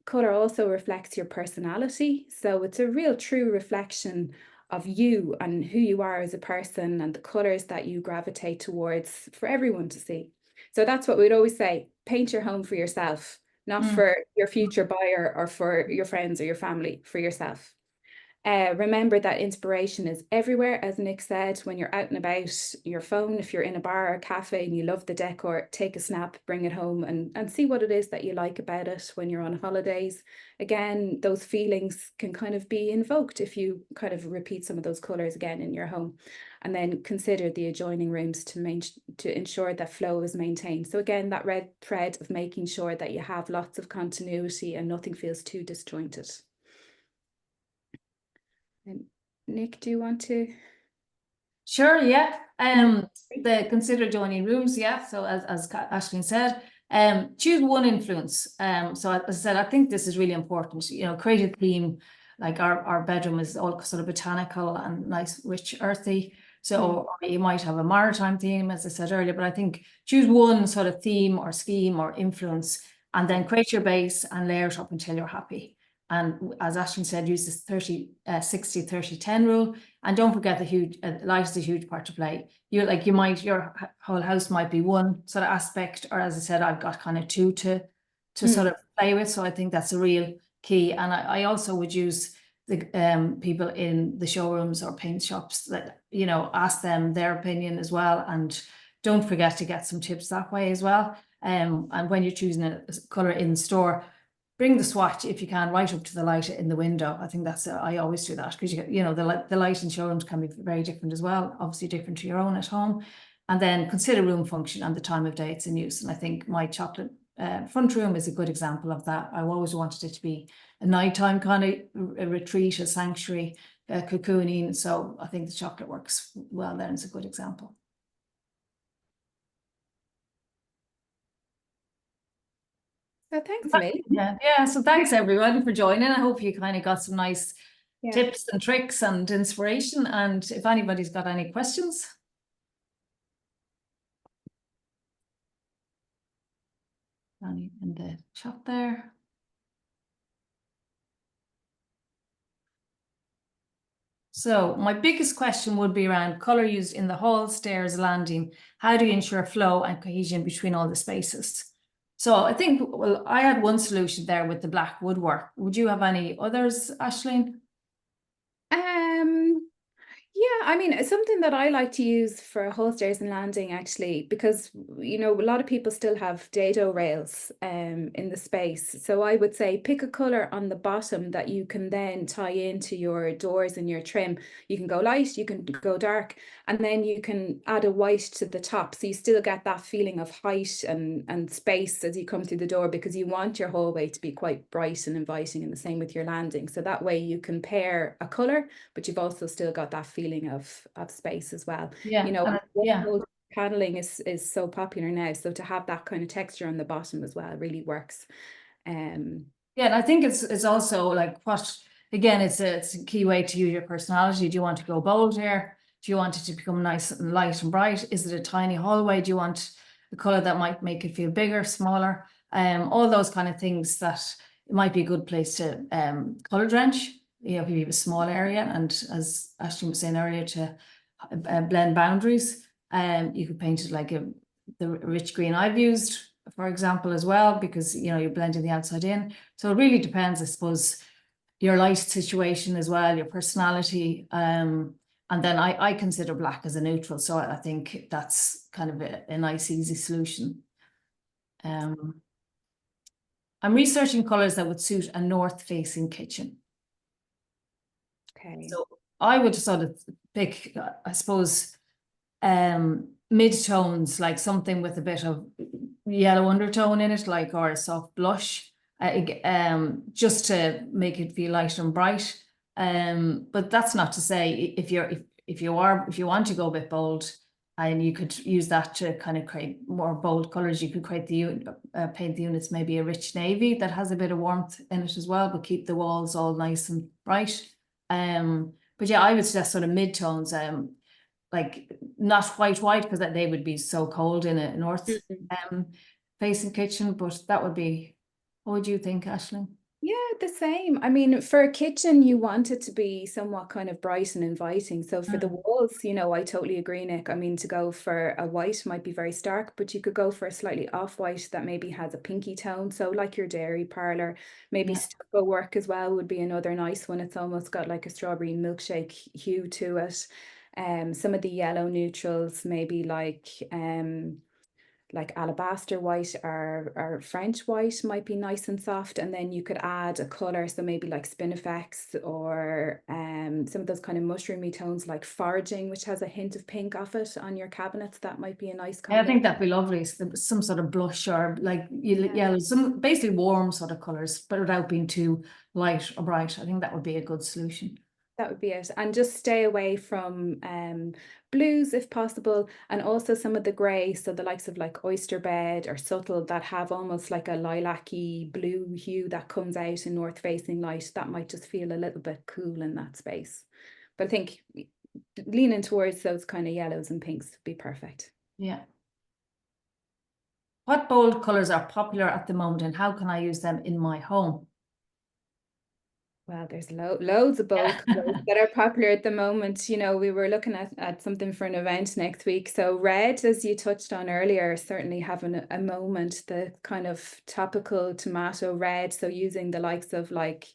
Colour also reflects your personality. So it's a real true reflection of you and who you are as a person and the colours that you gravitate towards for everyone to see. So that's what we'd always say, paint your home for yourself, not for your future buyer or for your friends or your family, for yourself. Remember that inspiration is everywhere, as Nick said, when you're out and about, your phone, if you're in a bar or a cafe and you love the decor, take a snap, bring it home and see what it is that you like about it when you're on holidays. Again, those feelings can kind of be invoked if you kind of repeat some of those colours again in your home. And then consider the adjoining rooms to ensure that flow is maintained. So again, that red thread of making sure that you have lots of continuity and nothing feels too disjointed. And Nick, do you want to? Sure, yeah. The consider adjoining rooms, yeah. So as Aisling said, choose one influence. So as I said, I think this is really important. You know, create a theme. Like our bedroom is all sort of botanical and nice, rich, earthy. So you might have a maritime theme, as I said earlier, but I think choose one sort of theme or scheme or influence, and then create your base and layer it up until you're happy. And as Ashton said, use this 60-30-10 rule. And don't forget the huge, light is a huge part to play. Your whole house might be one sort of aspect, or as I said, I've got kind of two to sort of play with. So I think that's a real key. And I also would use the people in the showrooms or paint shops that, you know, ask them their opinion as well. And don't forget to get some tips that way as well. And when you're choosing a color in store, bring the swatch if you can right up to the light in the window. I think that's I always do that because you know the light in showrooms can be very different as well, obviously different to your own at home. And then consider room function and the time of day it's in use. And I think my chocolate front room is a good example of that. I always wanted it to be a nighttime kind of a retreat, a sanctuary, cocooning. So I think the chocolate works well there. It's a good example. So thanks, Mill. Yeah. So thanks everyone for joining. I hope you kind of got some nice tips and tricks and inspiration. And if anybody's got any questions. Down in the chat there. So my biggest question would be around colour used in the hall, stairs, landing. How do you ensure flow and cohesion between all the spaces? So I think, well, I had one solution there with the black woodwork. Would you have any others, Aisling? Yeah, I mean, something that I like to use for hall stairs and landing actually, because you know a lot of people still have dado rails in the space. So I would say pick a color on the bottom that you can then tie into your doors and your trim. You can go light, you can go dark, and then you can add a white to the top. So you still get that feeling of height and space as you come through the door, because you want your hallway to be quite bright and inviting, and the same with your landing. So that way you can pair a color, but you've also still got that feeling of space as well. Yeah, you know, yeah. paneling is so popular now, so to have that kind of texture on the bottom as well really works. Yeah, and I think it's also like what, again, it's a key way to use your personality. Do you want to go bold here? Do you want it to become nice and light and bright? Is it a tiny hallway? Do you want a color that might make it feel bigger, smaller? All those kind of things that it might be a good place to color drench. You know, if you have a small area, and as Ashton was saying earlier, to blend boundaries. You could paint it like the rich green I've used, for example, as well, because you know you're blending the outside in. So it really depends, I suppose, your light situation as well, your personality. And then I consider black as a neutral. So I think that's kind of a nice, easy solution. I'm researching colors that would suit a north-facing kitchen. Okay. So I would sort of pick, I suppose, mid-tones, like something with a bit of yellow undertone in it, like, or a soft blush, just to make it feel light and bright. But that's not to say if you want to go a bit bold, and you could use that to kind of create more bold colors. You could create paint the units maybe a rich navy that has a bit of warmth in it as well, but keep the walls all nice and bright. But yeah, I would suggest sort of mid-tones, like not white because they would be so cold in a north facing kitchen, but that would be, what would you think, Aisling? Yeah, the same. I mean, for a kitchen, you want it to be somewhat kind of bright and inviting. So for the walls, I totally agree, Nick. I mean, to go for a white might be very stark, but you could go for a slightly off-white that maybe has a pinky tone. So like your dairy parlor, maybe stucco work as well would be another nice one. It's almost got like a strawberry milkshake hue to it. Some of the yellow neutrals, maybe like alabaster white or French white might be nice and soft, and then you could add a color, so maybe like Spinifex or some of those kind of mushroomy tones like foraging, which has a hint of pink off it on your cabinets. That might be a nice Yeah, I think combination. that'd be lovely. Some sort of blush or like yellow, some basically warm sort of colors, but without being too light or bright. I think that would be a good solution. That would be it. And just stay away from blues if possible, and also some of the grey, so the likes of like oyster bed or subtle that have almost like a lilac-y blue hue that comes out in north facing light. That might just feel a little bit cool in that space. But I think leaning towards those kind of yellows and pinks would be perfect. Yeah. What bold colors are popular at the moment, and how can I use them in my home? Well, there's loads of bold colors that are popular at the moment. We were looking at something for an event next week. So red, as you touched on earlier, certainly having a moment, the kind of topical tomato red. So using the likes of like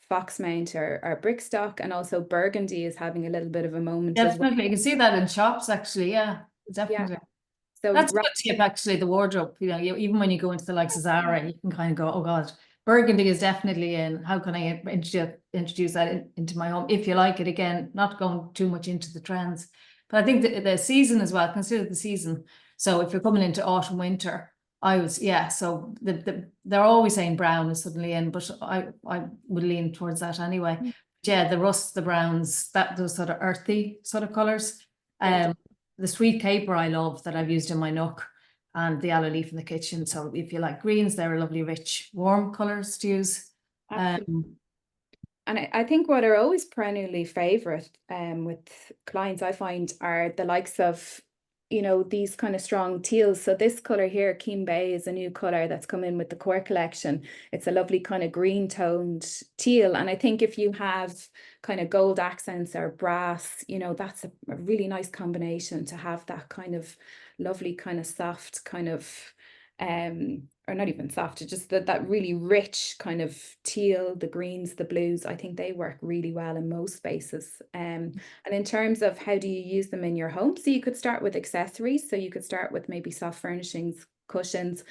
Foxmount or Brickstock, and also burgundy is having a little bit of a moment as well. Definitely, you can see that in shops actually. Yeah, Yeah. definitely. So That's a good tip, actually, the wardrobe. Even when you go into the likes of Zara, you can kind of go, oh God, burgundy is definitely in. How can I introduce that into my home? If you like it, again, not going too much into the trends. But I think the season as well, consider the season. So if you're coming into autumn, winter, I was, yeah, so they're always saying brown is suddenly in, but I would lean towards that anyway. Yeah, the rusts, the browns, those sort of earthy sort of colours. The sweet caper I love that I've used in my nook, and the aloe leaf in the kitchen. So if you like greens, they're lovely, rich, warm colours to use. absolutely. And I think what are always perennially favorite with clients, I find, are the likes of, these kind of strong teals. So this color here, Keem Bay, is a new color that's come in with the core collection. It's a lovely kind of green toned teal. And I think if you have kind of gold accents or brass, that's a really nice combination to have that kind of lovely kind of soft kind of or not even soft, it's just that really rich kind of teal, the greens, the blues. I think they work really well in most spaces. And in terms of how do you use them in your home, so you could start with accessories. So you could start with maybe soft furnishings, cushions.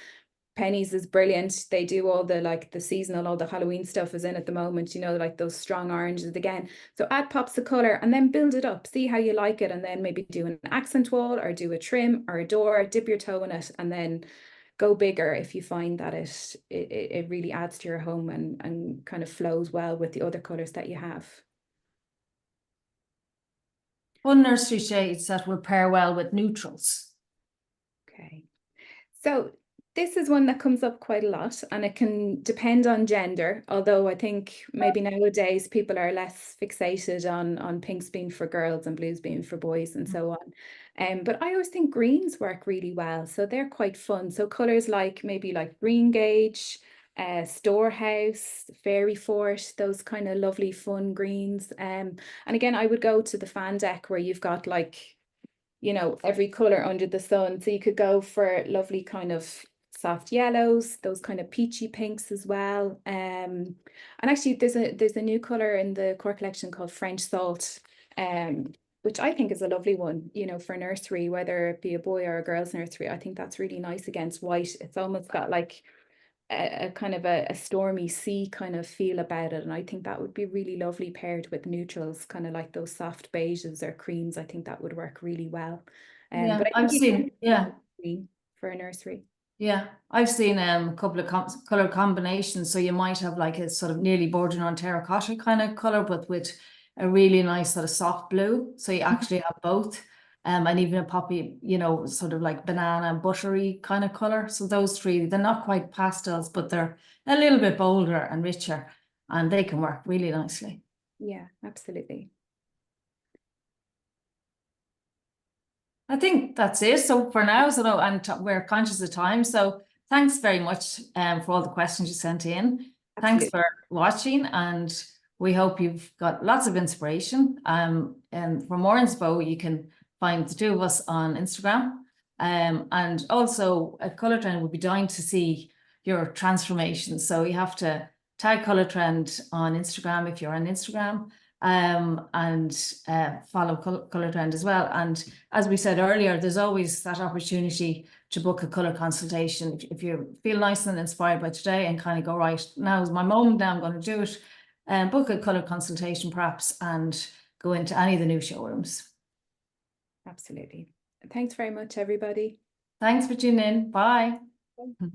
Pennies is brilliant. They do all the seasonal, all the Halloween stuff is in at the moment, like those strong oranges again. So add pops of color and then build it up. See how you like it, and then maybe do an accent wall or do a trim or a door, dip your toe in it, and then go bigger if you find that it really adds to your home and kind of flows well with the other colors that you have. Fun nursery shades that will pair well with neutrals. Okay. So this is one that comes up quite a lot, and it can depend on gender, although I think maybe nowadays people are less fixated on pinks being for girls and blues being for boys and so on. But I always think greens work really well, so they're quite fun. So colors like maybe like green gauge, storehouse, fairy fort, those kind of lovely fun greens. And again, I would go to the fan deck where you've got like every color under the sun. So you could go for lovely kind of soft yellows, those kind of peachy pinks as well. And actually there's a new color in the core collection called French Salt, which I think is a lovely one, for nursery, whether it be a boy or a girl's nursery. I think that's really nice against white. It's almost got like a kind of a stormy sea kind of feel about it. And I think that would be really lovely paired with neutrals, kind of like those soft beiges or creams. I think that would work really well. Yeah, But I I've think you seen, yeah. can for a nursery. Yeah, I've seen a couple of color combinations. So you might have like a sort of nearly bordering on terracotta kind of color, but with a really nice sort of soft blue. So you actually have both. And even a poppy, you know, sort of like banana buttery kind of color. So those three, they're not quite pastels, but they're a little bit bolder and richer, and they can work really nicely. Yeah, absolutely. I think that's it. So for now, so no, and we're conscious of time. So thanks very much for all the questions you sent in. Thanks Absolutely. for watching, and we hope you've got lots of inspiration. And for more inspo, you can find the two of us on Instagram. And also a Colour Trend would be dying to see your transformation. So you have to tag Colour Trend on Instagram if you're on Instagram, and follow Colour Trend as well. And as we said earlier, there's always that opportunity to book a colour consultation. If you feel nice and inspired by today and kind of go, right, now is my moment, now I'm going to do it, and book a colour consultation perhaps and go into any of the new showrooms. Absolutely. Thanks very much, everybody. Thanks for tuning in. Bye. Bye.